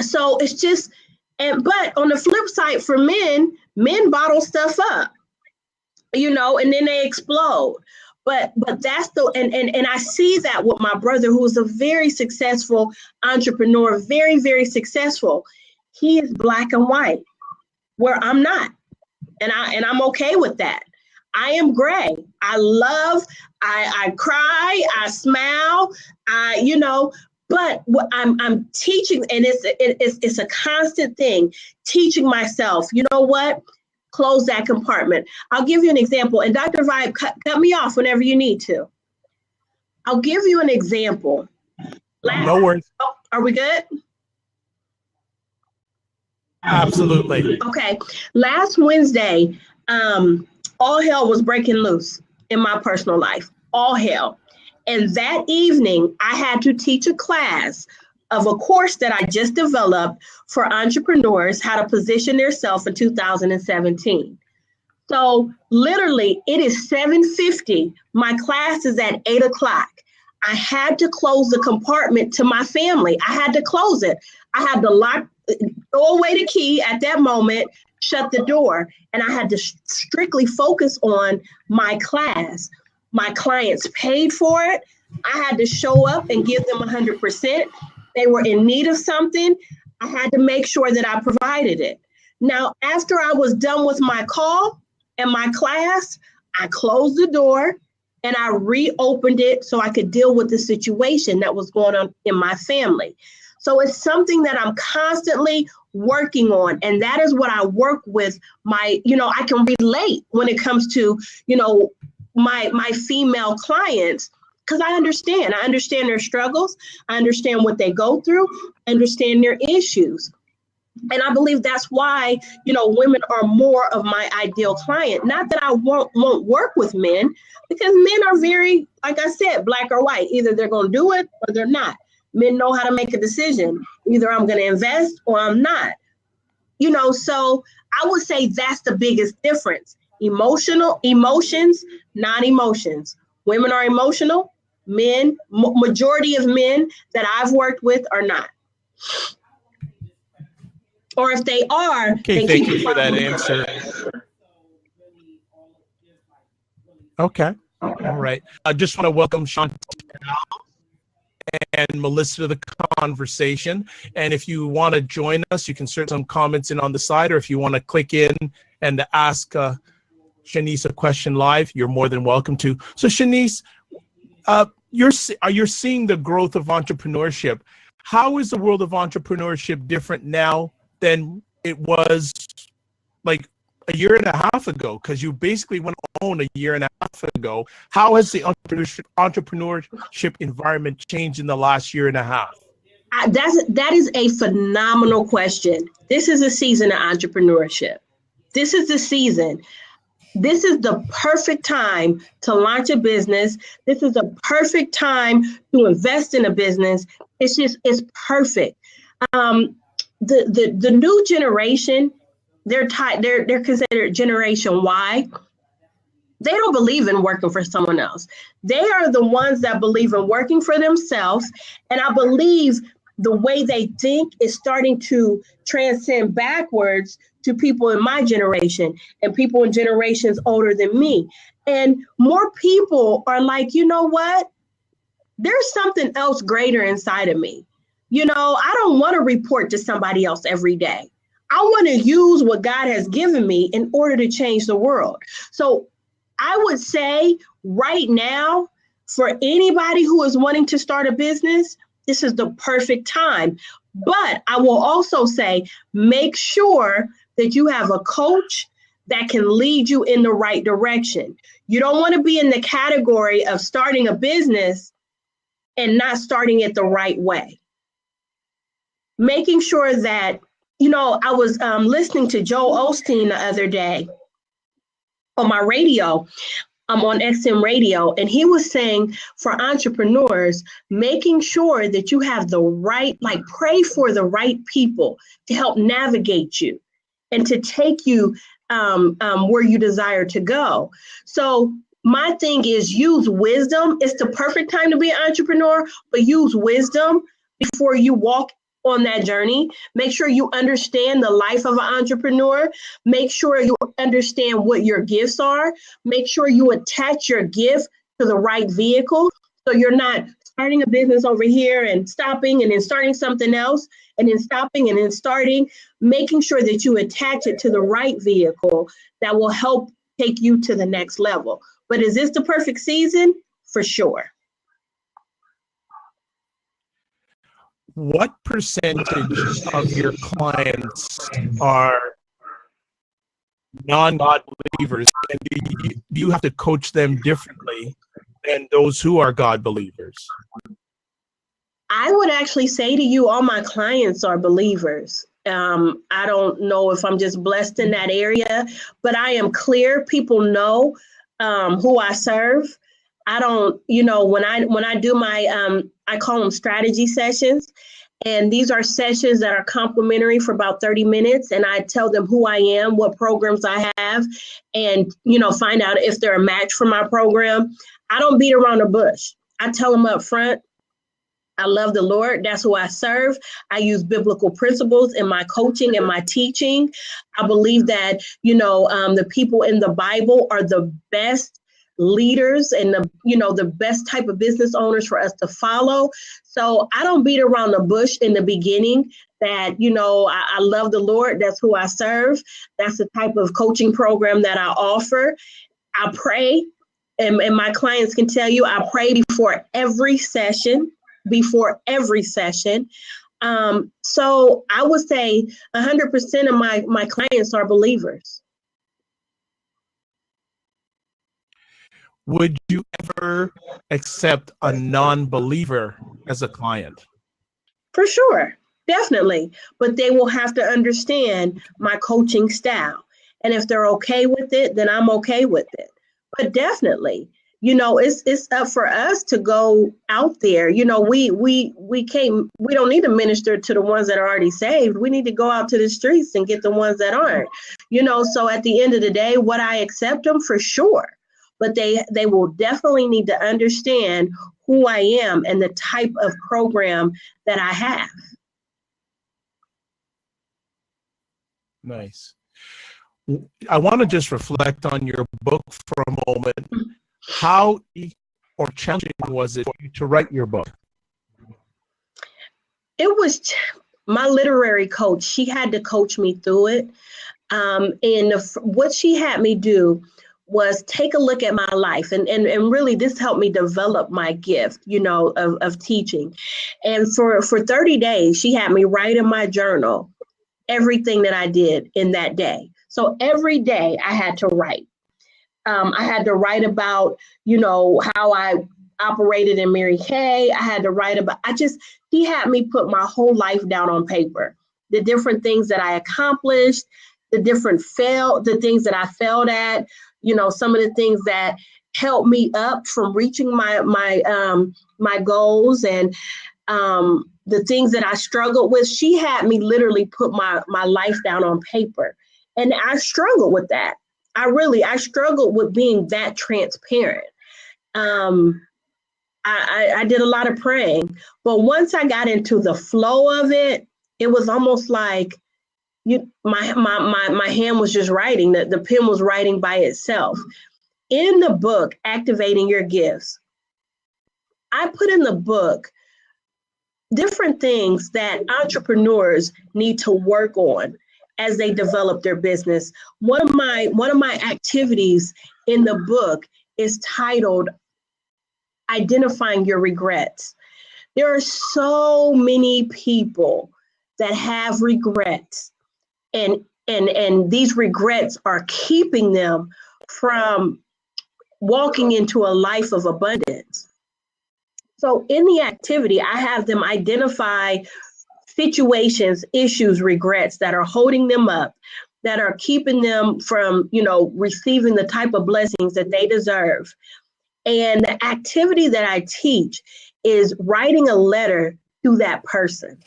So it's just, but on the flip side for men bottle stuff up, and then they explode. But that's and I see that with my brother, who is a very successful entrepreneur, very, very successful. He is black and white, where I'm not. And I'm okay with that. I am gray. I love, I cry, I smile, but what I'm teaching, and it's a constant thing, teaching myself, you know what? Close that compartment. I'll give you an example. And Dr. Vibe, cut me off whenever you need to. I'll give you an example. No worries. Oh, are we good? Absolutely. Okay. Last Wednesday, all hell was breaking loose in my personal life. All hell. And that evening, I had to teach a class of a course that I just developed for entrepreneurs, how to position themselves in 2017. So literally, it is 7:50. My class is at 8 o'clock. I had to close the compartment to my family. I had to close it. I had to throw away the key at that moment, shut the door, and I had to strictly focus on my class. My clients paid for it. I had to show up and give them 100%. They were in need of something. I had to make sure that I provided it. Now, after I was done with my call and my class, I closed the door and I reopened it so I could deal with the situation that was going on in my family. So it's something that I'm constantly working on. And that is what I work with I can relate when it comes to, my female clients, because I understand their struggles. I understand what they go through, understand their issues. And I believe that's why, women are more of my ideal client. Not that I won't work with men, because men are very, like I said, black or white. Either they're going to do it or they're not. Men know how to make a decision. Either I'm going to invest or I'm not. So I would say that's the biggest difference. Emotions, non-emotions. Women are emotional. Men, majority of men that I've worked with are not. Or if they are, Okay, thank you for that answer. Okay, all right. I just want to welcome Sean and Melissa to the conversation. And if you want to join us, you can insert some comments in on the side, or if you want to click in and ask Shaniece a question live, you're more than welcome to. So Shaniece, you're seeing the growth of entrepreneurship. How is the world of entrepreneurship different now than it was like a year and a half ago, because you basically went on a year and a half ago. How has the entrepreneurship environment changed in the last year and a half? That is a phenomenal question. This is a season of entrepreneurship. This is the season. This is the perfect time to launch a business. This is the perfect time to invest in a business. It's perfect. The new generation, they're considered Generation Y. They don't believe in working for someone else. They are the ones that believe in working for themselves. And I believe the way they think is starting to transcend backwards to people in my generation and people in generations older than me. And more people are like, you know what? There's something else greater inside of me. I don't want to report to somebody else every day. I want to use what God has given me in order to change the world. So I would say right now, for anybody who is wanting to start a business, this is the perfect time. But I will also say, make sure that you have a coach that can lead you in the right direction. You don't want to be in the category of starting a business and not starting it the right way. Making sure that, I was listening to Joel Osteen the other day on my radio. I'm on XM radio, and he was saying for entrepreneurs, making sure that you have the right, pray for the right people to help navigate you and to take you where you desire to go. So my thing is use wisdom. It's the perfect time to be an entrepreneur, but use wisdom before you walk on that journey. Make sure you understand the life of an entrepreneur. Make sure you understand what your gifts are. Make sure you attach your gift to the right vehicle. So you're not starting a business over here and stopping and then starting something else and then stopping and then starting. Making sure that you attach it to the right vehicle that will help take you to the next level. But is this the perfect season? For sure. What percentage of your clients are non-God believers, and do you have to coach them differently than those who are God believers? I would actually say to you, all my clients are believers. I don't know if I'm just blessed in that area, but I am clear. People know who I serve. I don't, when I do my, I call them strategy sessions. And these are sessions that are complimentary for about 30 minutes. And I tell them who I am, what programs I have, and, find out if they're a match for my program. I don't beat around the bush. I tell them up front, I love the Lord. That's who I serve. I use biblical principles in my coaching and my teaching. I believe that, the people in the Bible are the best leaders and the best type of business owners for us to follow. So I don't beat around the bush in the beginning that, I love the Lord. That's who I serve. That's the type of coaching program that I offer. I pray, and my clients can tell you, I pray before every session. So I would say 100% of my clients are believers. Would you ever accept a non-believer as a client? For sure, definitely. But they will have to understand my coaching style. And if they're okay with it, then I'm okay with it. But definitely, it's up for us to go out there. We don't need to minister to the ones that are already saved. We need to go out to the streets and get the ones that aren't. So at the end of the day, would I accept them? For sure. But they will definitely need to understand who I am and the type of program that I have. Nice. I want to just reflect on your book for a moment. How or challenging was it for you to write your book? It was my literary coach. She had to coach me through it. And what she had me do was take a look at my life. And really, this helped me develop my gift, of teaching. And for 30 days, she had me write in my journal everything that I did in that day. So every day I had to write. I had to write about, how I operated in Mary Kay. I had to write about, he had me put my whole life down on paper, the different things that I accomplished, the things that I failed at, some of the things that helped me up from reaching my goals, and the things that I struggled with. She had me literally put my life down on paper. And I struggled with that. I struggled with being that transparent. I did a lot of praying, but once I got into the flow of it, it was almost like my hand was just writing. The pen was writing by itself. In the book, Activating Your Gifts, I put in the book different things that entrepreneurs need to work on as they develop their business. One of my activities in the book is titled Identifying Your Regrets. There are so many people that have regrets, and these regrets are keeping them from walking into a life of abundance. So in the activity, I have them identify situations, issues, regrets that are holding them up, that are keeping them from, receiving the type of blessings that they deserve. And the activity that I teach is writing a letter to that person,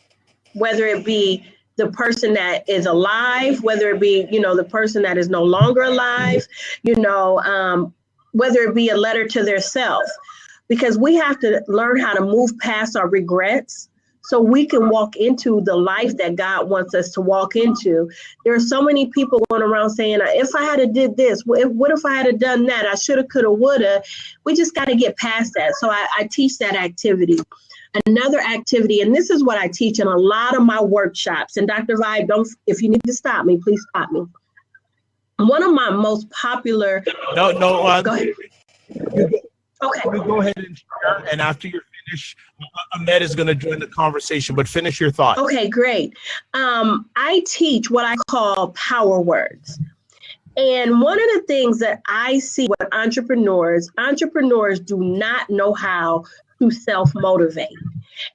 whether it be the person that is alive, whether it be, the person that is no longer alive, whether it be a letter to their self, because we have to learn how to move past our regrets so we can walk into the life that God wants us to walk into. There are so many people going around saying, if I had did this, what if I had done that? I shoulda, coulda, woulda. We just got to get past that. So I teach that activity. Another activity, and this is what I teach in a lot of my workshops. And Dr. Vibe, if you need to stop me, please stop me. One of my most popular. No. Go ahead. Okay. Go ahead and share, and after you're finished, Ahmed is going to join the conversation, but finish your thought. Okay, great. I teach what I call power words. And one of the things that I see with entrepreneurs do not know how to self-motivate.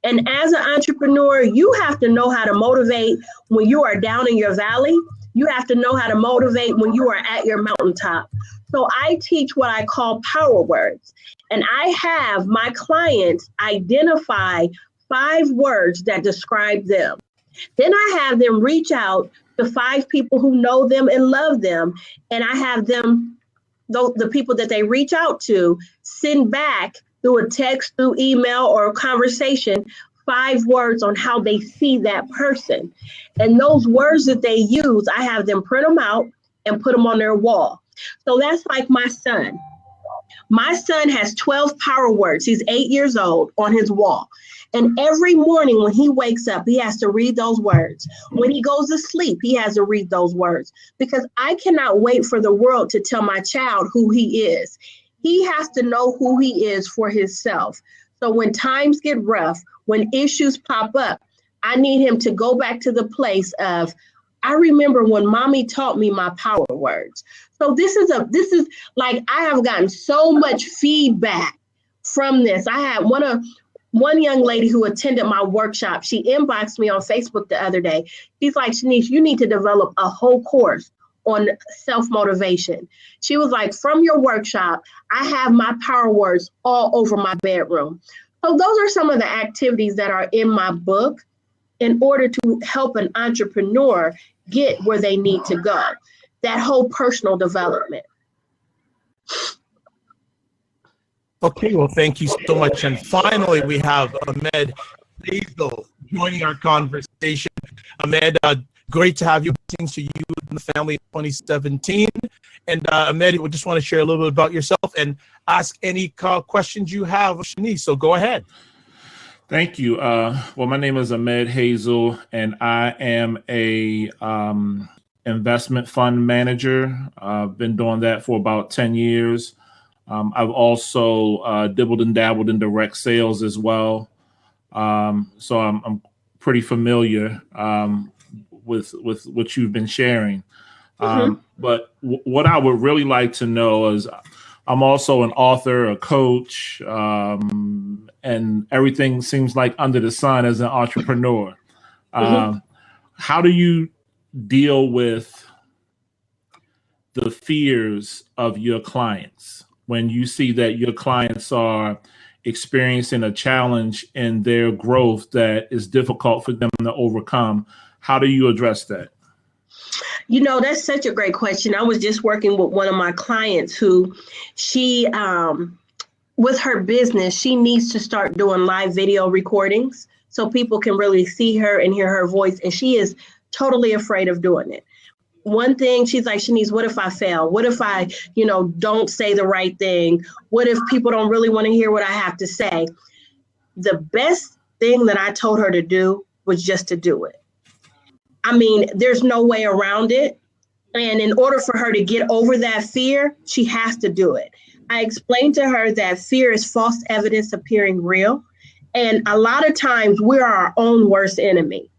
And as an entrepreneur, you have to know how to motivate when you are down in your valley. You have to know how to motivate when you are at your mountaintop. So I teach what I call power words. And I have my clients identify 5 words that describe them. Then I have them reach out to 5 people who know them and love them. And I have them, the people that they reach out to, send back through a text, through email, or a conversation, 5 words on how they see that person. And those words that they use, I have them print them out and put them on their wall. So that's like my son. My son has 12 power words. He's 8 years old, on his wall. And every morning when he wakes up, he has to read those words. When he goes to sleep, he has to read those words, because I cannot wait for the world to tell my child who he is. He has to know who he is for himself. So when times get rough, when issues pop up, I need him to go back to the place of, I remember when mommy taught me my power words. So this is like, I have gotten so much feedback from this. I had one young lady who attended my workshop. She inboxed me on Facebook the other day. She's like, Shaniece, you need to develop a whole course on self-motivation. She was like, from your workshop, I have my power words all over my bedroom. So those are some of the activities that are in my book in order to help an entrepreneur get where they need to go. That whole personal development. Okay, well, thank you so much. And finally, we have Ahmed Hazel joining our conversation. Ahmed, great to have you. Blessings to you and the family in 2017. And Ahmed, we just want to share a little bit about yourself and ask any questions you have of Shaniece. So go ahead. Thank you. Well, my name is Ahmed Hazel, and I am a investment fund manager. I've been doing that for about 10 years. I've also dibbled and dabbled in direct sales as well. So I'm pretty familiar with what you've been sharing. But what I would really like to know is, I'm also an author, a coach, and everything seems like under the sun as an entrepreneur. How do you deal with the fears of your clients when you see that your clients are experiencing a challenge in their growth that is difficult for them to overcome? How do you address that? You know, that's such a great question. I was just working with one of my clients who with her business, she needs to start doing live video recordings so people can really see her and hear her voice. And she is totally afraid of doing it. One thing, she's like, Shaniece, what if I fail? What if I, don't say the right thing? What if people don't really want to hear what I have to say? The best thing that I told her to do was just to do it. I mean, there's no way around it. And in order for her to get over that fear, she has to do it. I explained to her that fear is false evidence appearing real. And a lot of times we're our own worst enemy.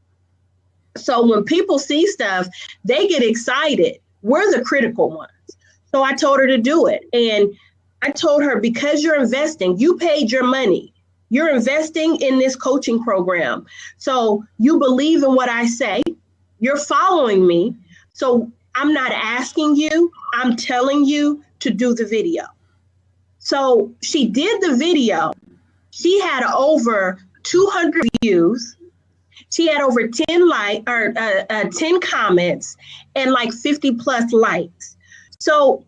So when people see stuff, they get excited. We're the critical ones. So I told her to do it. And I told her, because you're investing, you paid your money. You're investing in this coaching program. So you believe in what I say. You're following me. So I'm not asking you, I'm telling you to do the video. So she did the video. She had over 200 views. She had over 10 comments and like 50 plus likes. So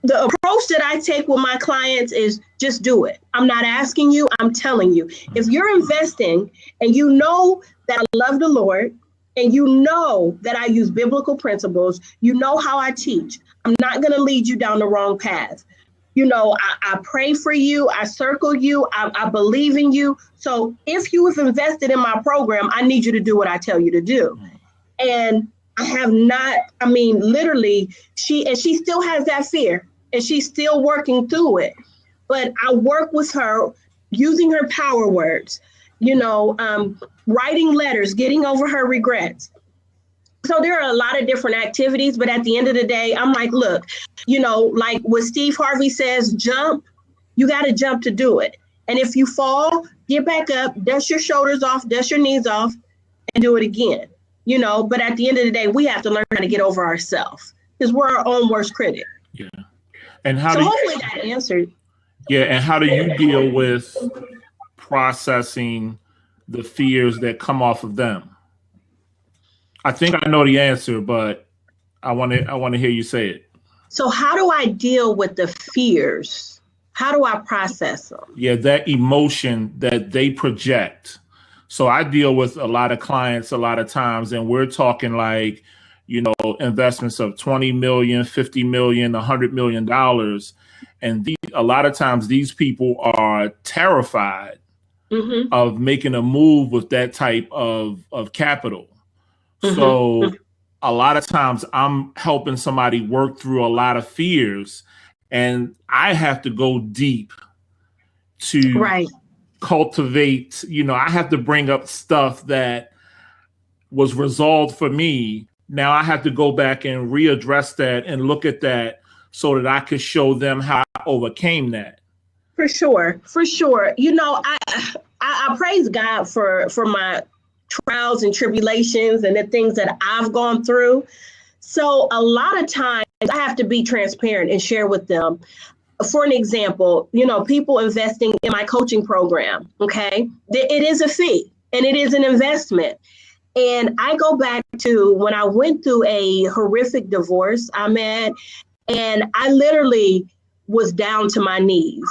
the approach that I take with my clients is just do it. I'm not asking you, I'm telling you. If you're investing and you know that I love the Lord, and you know that I use biblical principles, you know how I teach, I'm not going to lead you down the wrong path. I pray for you, I circle you, I believe in you. So if you have invested in my program, I need you to do what I tell you to do. And I have not, literally, she still has that fear and she's still working through it. But I work with her using her power words, writing letters, getting over her regrets. So there are a lot of different activities, but at the end of the day, I'm like, look, like what Steve Harvey says, jump, you got to jump to do it. And if you fall, get back up, dust your shoulders off, dust your knees off, and do it again. But at the end of the day, we have to learn how to get over ourselves because we're our own worst critic. Yeah. And hopefully that answered. Yeah. And how do you deal with processing the fears that come off of them? I think I know the answer, but I want to hear you say it. So how do I deal with the fears? How do I process them? Yeah, that emotion that they project. So I deal with a lot of clients a lot of times, and we're talking like, investments of 20 million, 50 million, $100 million. And a lot of times these people are terrified of making a move with that type of capital. So a lot of times I'm helping somebody work through a lot of fears, and I have to go deep to cultivate, I have to bring up stuff that was resolved for me. Now I have to go back and readdress that and look at that so that I could show them how I overcame that. For sure. I praise God for my trials and tribulations and the things that I've gone through. So a lot of times I have to be transparent and share with them. For an example, people investing in my coaching program, okay? It is a fee and it is an investment. And I go back to when I went through a horrific divorce, and I literally was down to my knees.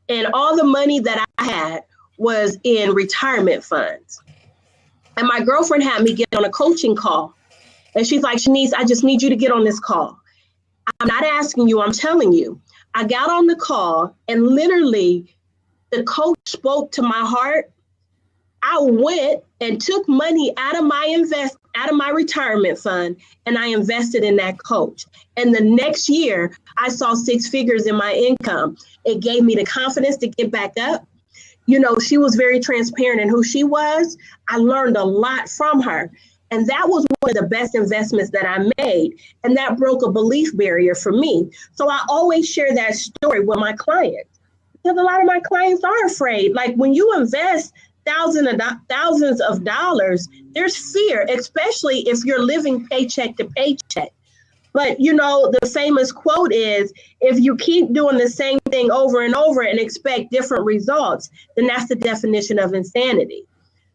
And all the money that I had was in retirement funds. And my girlfriend had me get on a coaching call. And she's like, Shaniece, I just need you to get on this call. I'm not asking you, I'm telling you. I got on the call and literally the coach spoke to my heart. I went and took money out of my retirement fund, and I invested in that coach. And the next year I saw 6 figures in my income. It gave me the confidence to get back up. She was very transparent in who she was. I learned a lot from her. And that was one of the best investments that I made. And that broke a belief barrier for me. So I always share that story with my clients, because a lot of my clients are afraid. Like when you invest thousands of dollars, there's fear, especially if you're living paycheck to paycheck. But, you know, the famous quote is, if you keep doing the same thing over and over and expect different results, then that's the definition of insanity.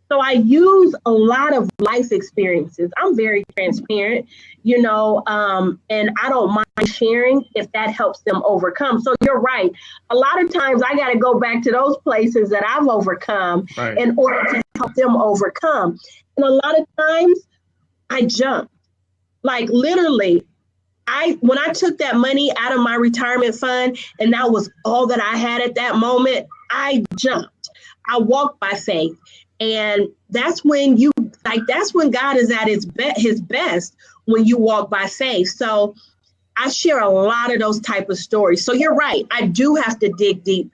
So I use a lot of life experiences. I'm very transparent, you know, and I don't mind sharing if that helps them overcome. So you're right. A lot of times I got to go back to those places that I've overcome in order to help them overcome. And a lot of times I jump. Like literally, when I took that money out of my retirement fund and that was all that I had at that moment, I jumped. I walked by faith. And that's when that's when God is at his best, when you walk by faith. So I share a lot of those type of stories. So you're right. I do have to dig deep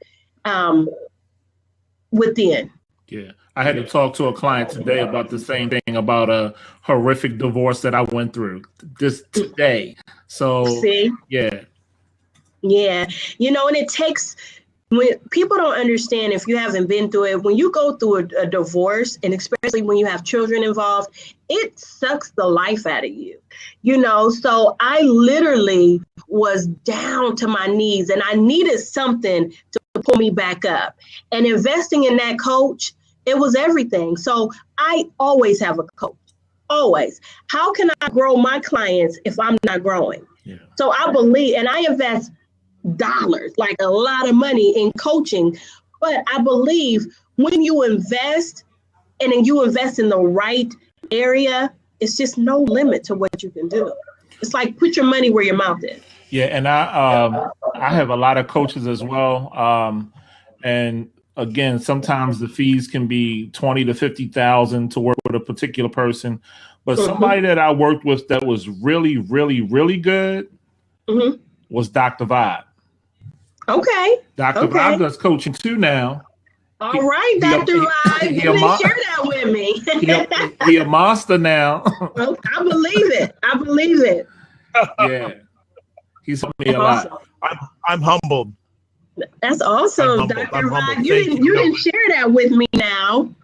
within. Yeah. I had to talk to a client today about the same thing, about a horrific divorce that I went through this today. So, see? Yeah. Yeah. You know, and it takes, when people don't understand, if you haven't been through it, when you go through a divorce, and especially when you have children involved, it sucks the life out of you, you know? So I literally was down to my knees and I needed something to pull me back up. And investing in that coach, it was everything. So I always have a coach, always. How can I grow my clients if I'm not growing? Yeah. So I believe, and I invest dollars, like a lot of money in coaching. But I believe when you invest and then you invest in the right area, it's just no limit to what you can do. It's like put your money where your mouth is. Yeah, and I have a lot of coaches as well. And again, sometimes the fees can be $20,000 to $50,000 to work with a particular person. But somebody that I worked with that was really, really, really good was Dr. Vibe. Okay. Dr. Vibe does coaching too now. All right, Dr. Vibe. You didn't share that with me. He a monster now. I believe it. I believe it. Yeah. He's helped me a lot. I'm humbled. That's awesome, Dr. Vibe. You didn't share that with me now.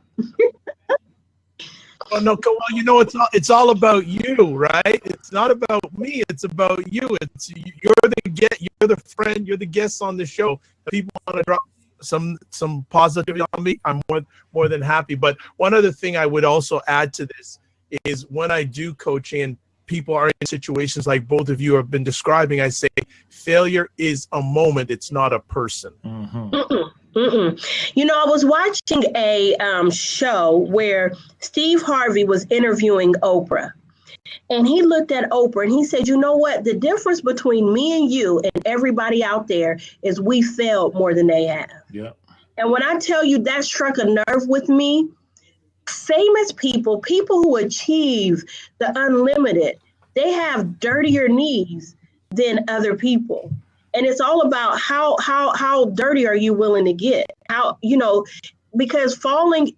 Oh, no, well, you know, it's all about you, right? It's not about me. It's about you. You're the friend. You're the guest on the show. If people want to drop some positivity on me, I'm more than happy. But one other thing I would also add to this is when I do coaching and people are in situations like both of you have been describing, I say failure is a moment. It's not a person. You know, I was watching a show where Steve Harvey was interviewing Oprah. And he looked at Oprah and he said, you know what? The difference between me and you and everybody out there is we failed more than they have. Yeah. And when I tell you that struck a nerve with me, famous people who achieve the unlimited, they have dirtier knees than other people. And it's all about how dirty are you willing to get? How, you know, because falling,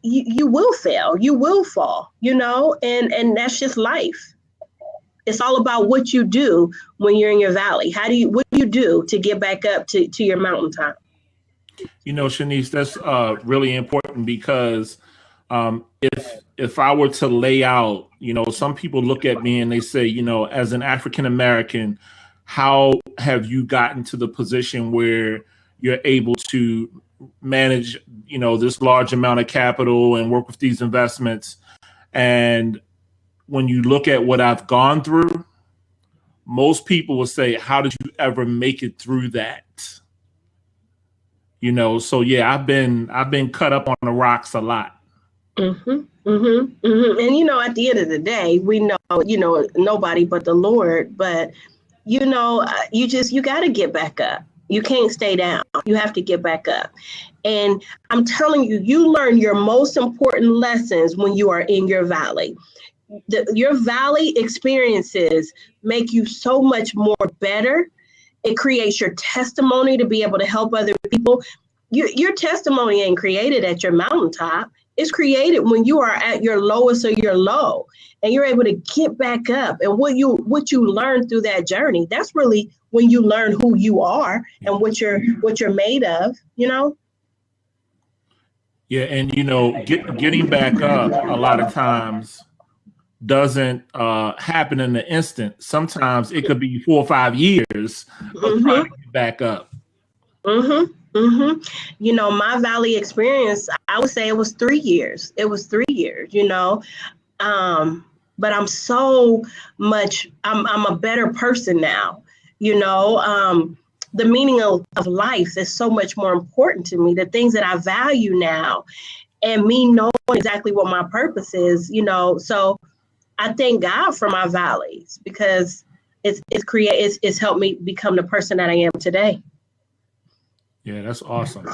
you will fail, you will fall, you know, and that's just life. It's all about what you do when you're in your valley. What do you do to get back up to your mountaintop? You know, Shaniece, that's really important because if I were to lay out, you know, some people look at me and they say, you know, as an African American, how have you gotten to the position where you're able to manage, you know, this large amount of capital and work with these investments? And when you look at what I've gone through, most people will say, how did you ever make it through that? You know, so yeah, I've been cut up on the rocks a lot. And, you know, at the end of the day, we know, you know, nobody but the Lord, but, you know, you got to get back up. You can't stay down. You have to get back up. And I'm telling you, you learn your most important lessons when you are in your valley. Your valley experiences make you so much more better. It creates your testimony to be able to help other people. Your testimony ain't created at your mountaintop. It's created when you are at your lowest or your low, and you're able to get back up. And what you learn through that journey, that's really when you learn who you are and what you're made of, you know? Yeah, and getting back up a lot of times doesn't happen in the instant. Sometimes it could be 4 or 5 years of trying to get back up. My Valley experience, I would say it was 3 years. It was 3 years, but I'm so much, I'm a better person now, the meaning of life is so much more important to me, the things that I value now, and me knowing exactly what my purpose is, so I thank God for my valleys, because it's helped me become the person that I am today. Yeah, that's awesome.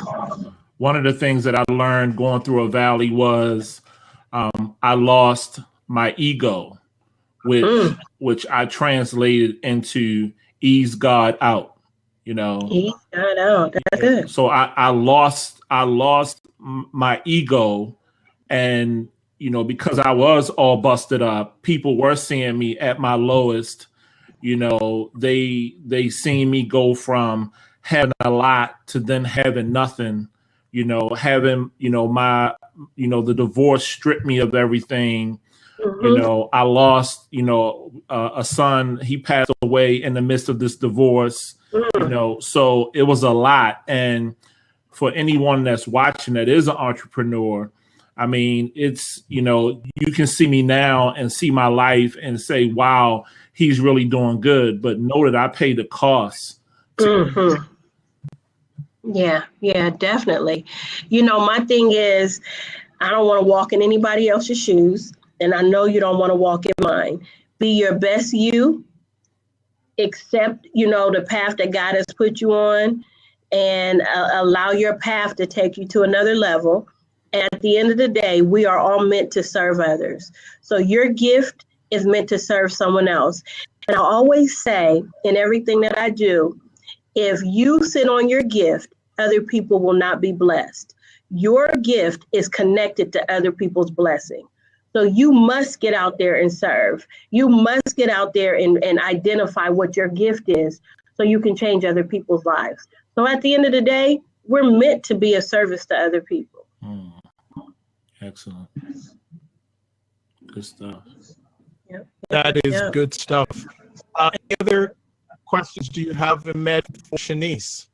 One of the things that I learned going through a valley was I lost my ego, which I translated into ease God out. Ease God out. That's good. So I lost my ego, and because I was all busted up, people were seeing me at my lowest. They seen me go from having a lot to then having nothing. Having my the divorce stripped me of everything. I lost a son. He passed away in the midst of this divorce. So it was a lot. And for anyone that's watching that is an entrepreneur, I mean, it's, you can see me now and see my life and say, wow, he's really doing good. But know that I paid the cost. Yeah, definitely. My thing is, I don't want to walk in anybody else's shoes. And I know you don't want to walk in mine. Be your best you. Accept, the path that God has put you on, and allow your path to take you to another level. And at the end of the day, we are all meant to serve others. So your gift is meant to serve someone else. And I always say in everything that I do, if you sit on your gift, other people will not be blessed. Your gift is connected to other people's blessing. So you must get out there and serve. You must get out there and identify what your gift is, so you can change other people's lives. So at the end of the day, we're meant to be a service to other people. Excellent. Good stuff. Yep. That is good stuff. Any other questions do you have, Med, for Shaniece?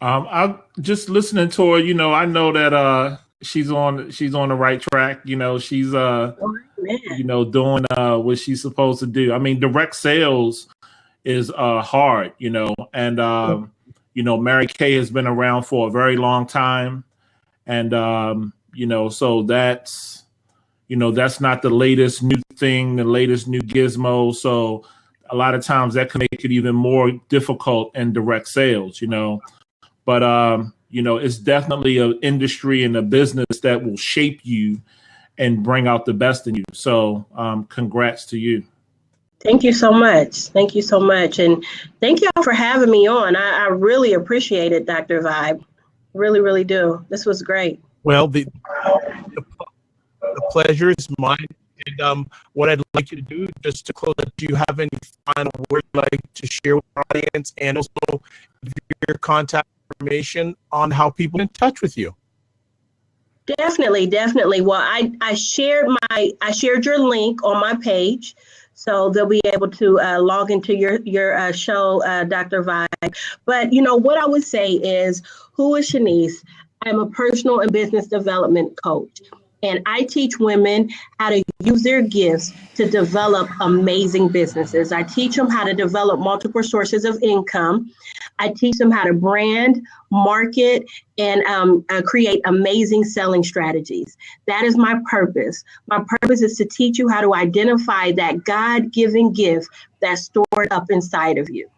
I'm just listening to her. I know that she's on the right track. She's doing what she's supposed to do. I mean, direct sales is hard, and Mary Kay has been around for a very long time, and so that's not the latest new thing, the latest new gizmo. So a lot of times that can make it even more difficult in direct sales, but it's definitely an industry and a business that will shape you and bring out the best in you. So congrats to you. Thank you so much. Thank you so much. And thank y'all for having me on. I really appreciate it, Dr. Vibe. Really, really do. This was great. Well, the pleasure is mine. And what I'd like you to do, just to close up, do you have any final words you'd like to share with our audience, and also your contact information on how people get in touch with you? Definitely. Well, I shared your link on my page, so they'll be able to log into your show, Dr. Vibe. But what I would say is, who is Shaniece? I'm a personal and business development coach, and I teach women how to use their gifts to develop amazing businesses. I teach them how to develop multiple sources of income. I teach them how to brand, market, and create amazing selling strategies. That is my purpose. My purpose is to teach you how to identify that God-given gift that's stored up inside of you.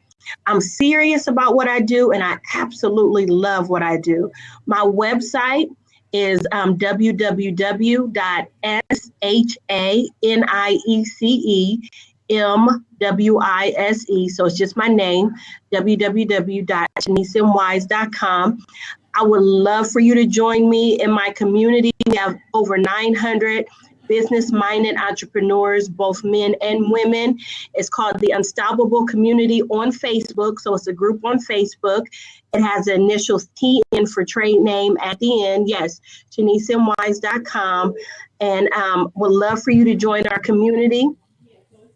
I'm serious about what I do, and I absolutely love what I do. My website is www.shaniece M.Wise. So it's just my name, www.ShanieceMWise.com. I would love for you to join me in my community. We have over 900 business-minded entrepreneurs, both men and women. It's called the Unstoppable Community on Facebook. So it's a group on Facebook. It has the initials TN for trade name at the end. Yes, ShanieceMWise.com. And would love for you to join our community.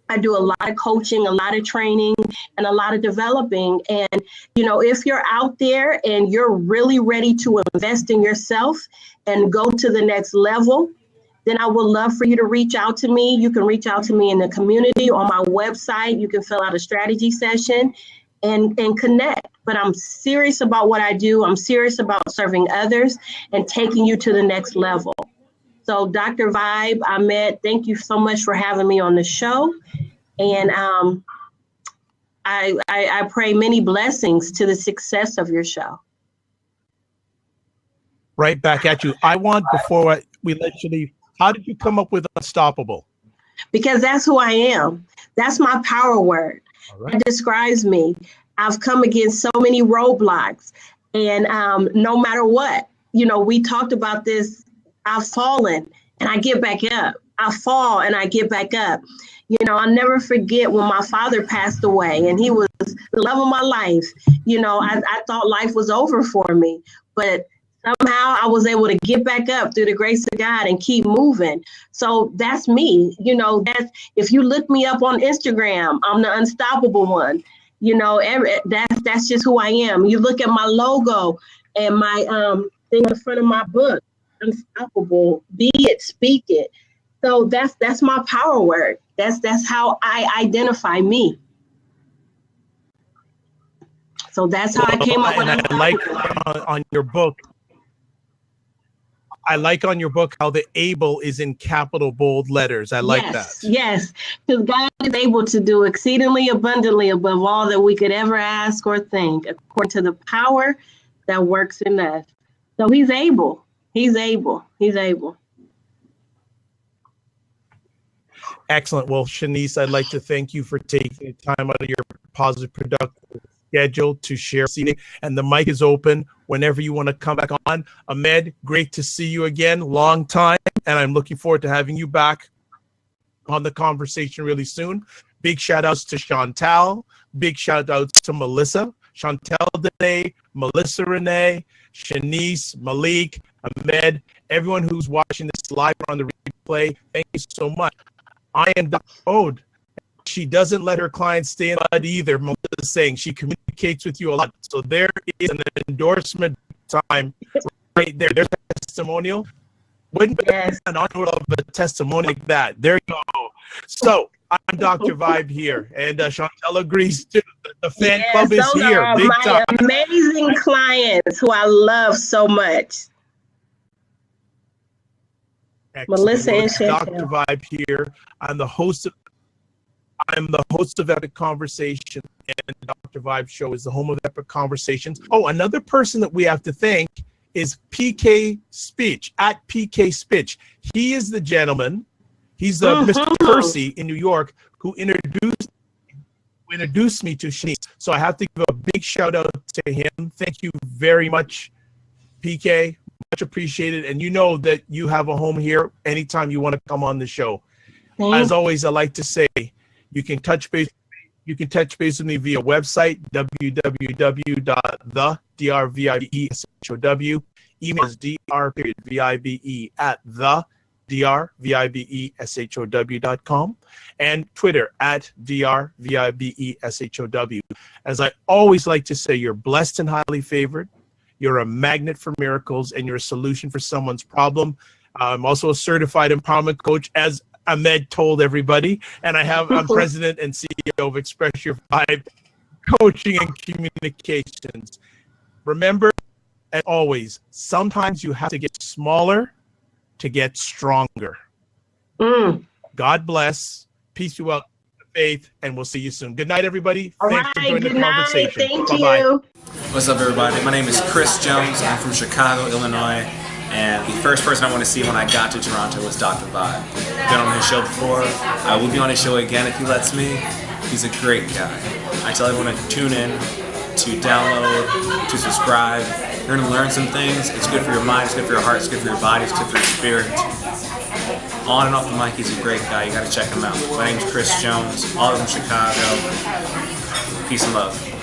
I do a lot of coaching, a lot of training, and a lot of developing. And, if you're out there and you're really ready to invest in yourself and go to the next level, then I would love for you to reach out to me. You can reach out to me in the community, on my website. You can fill out a strategy session and connect. But I'm serious about what I do. I'm serious about serving others and taking you to the next level. So Dr. Vibe, Ahmed, thank you so much for having me on the show. And I pray many blessings to the success of your show. Right back at you. I want, before we let you leave, how did you come up with Unstoppable? Because that's who I am. That's my power word. All right. It describes me. I've come against so many roadblocks. And no matter what, we talked about this. I've fallen and I get back up. I fall and I get back up. I'll never forget when my father passed away and he was the love of my life. I thought life was over for me, but somehow I was able to get back up through the grace of God and keep moving. So that's me. That's, if you look me up on Instagram, I'm the unstoppable one. That's just who I am. You look at my logo and my thing in front of my book. Unstoppable, be it, speak it. So that's my power word. That's how I identify me. So that's how I came up with it. I like on your book. I like on your book how the able is in capital bold letters. I like that. Yes, because God is able to do exceedingly abundantly above all that we could ever ask or think, according to the power that works in us. So he's able. He's able. He's able. Excellent. Well, Shaniece, I'd like to thank you for taking the time out of your positive, productive schedule to share. And the mic is open whenever you want to come back on. Ahmed, great to see you again. Long time. And I'm looking forward to having you back on the conversation really soon. Big shout outs to Chantal. Big shout outs to Melissa. Chantal Dene, Melissa Renee, Shaniece, Malik, Ahmed, everyone who's watching this live or on the replay, thank you so much. I am Dr. Ode. She doesn't let her clients stay in bed either. Melissa's saying she communicates with you a lot. So there is an endorsement time right there. There's a testimonial. Wouldn't be an honor of a testimonial like that. There you go. So I'm Dr. Vibe here, and Chantal agrees too. The fan club is here. Those are big my time. amazing clients who I love so much. Excellent. Melissa and Chantal. Dr. Vibe here. I'm the host of Epic Conversation, and the Dr. Vibe Show is the home of Epic Conversations. Oh, another person that we have to thank is PK Spitch, at PK Spitch. He is the gentleman. He's Mr. Percy in New York who introduced me to Shaniece. So I have to give a big shout out to him. Thank you very much, PK. Much appreciated. And you know that you have a home here anytime you want to come on the show. As always, I like to say you can touch base with me via website, www.thedrvibeshow. Email is dr.vibeshow.com, and Twitter at drvibeshow. As I always like to say, you're blessed and highly favored. You're a magnet for miracles, and you're a solution for someone's problem. I'm also a certified empowerment coach, as Ahmed told everybody, and I'm president and CEO of Express Your Vibe Coaching and Communications. Remember, as always, sometimes you have to get smaller to get stronger. God bless. Peace be well, faith, and we'll see you soon. Good night, everybody. Thanks for joining the conversation. Thank Bye-bye. you. What's up, everybody? My name is Chris Jones. I'm from Chicago, Illinois. And the first person I want to see when I got to Toronto was Dr. Vibe. Been on his show before. I will be on his show again if he lets me. He's a great guy. I tell everyone to tune in, to download, to subscribe. You're going to learn some things. It's good for your mind, it's good for your heart, it's good for your body, it's good for your spirit. On and off the mic, he's a great guy. You got to check him out. My name's Chris Jones, all from Chicago. Peace and love.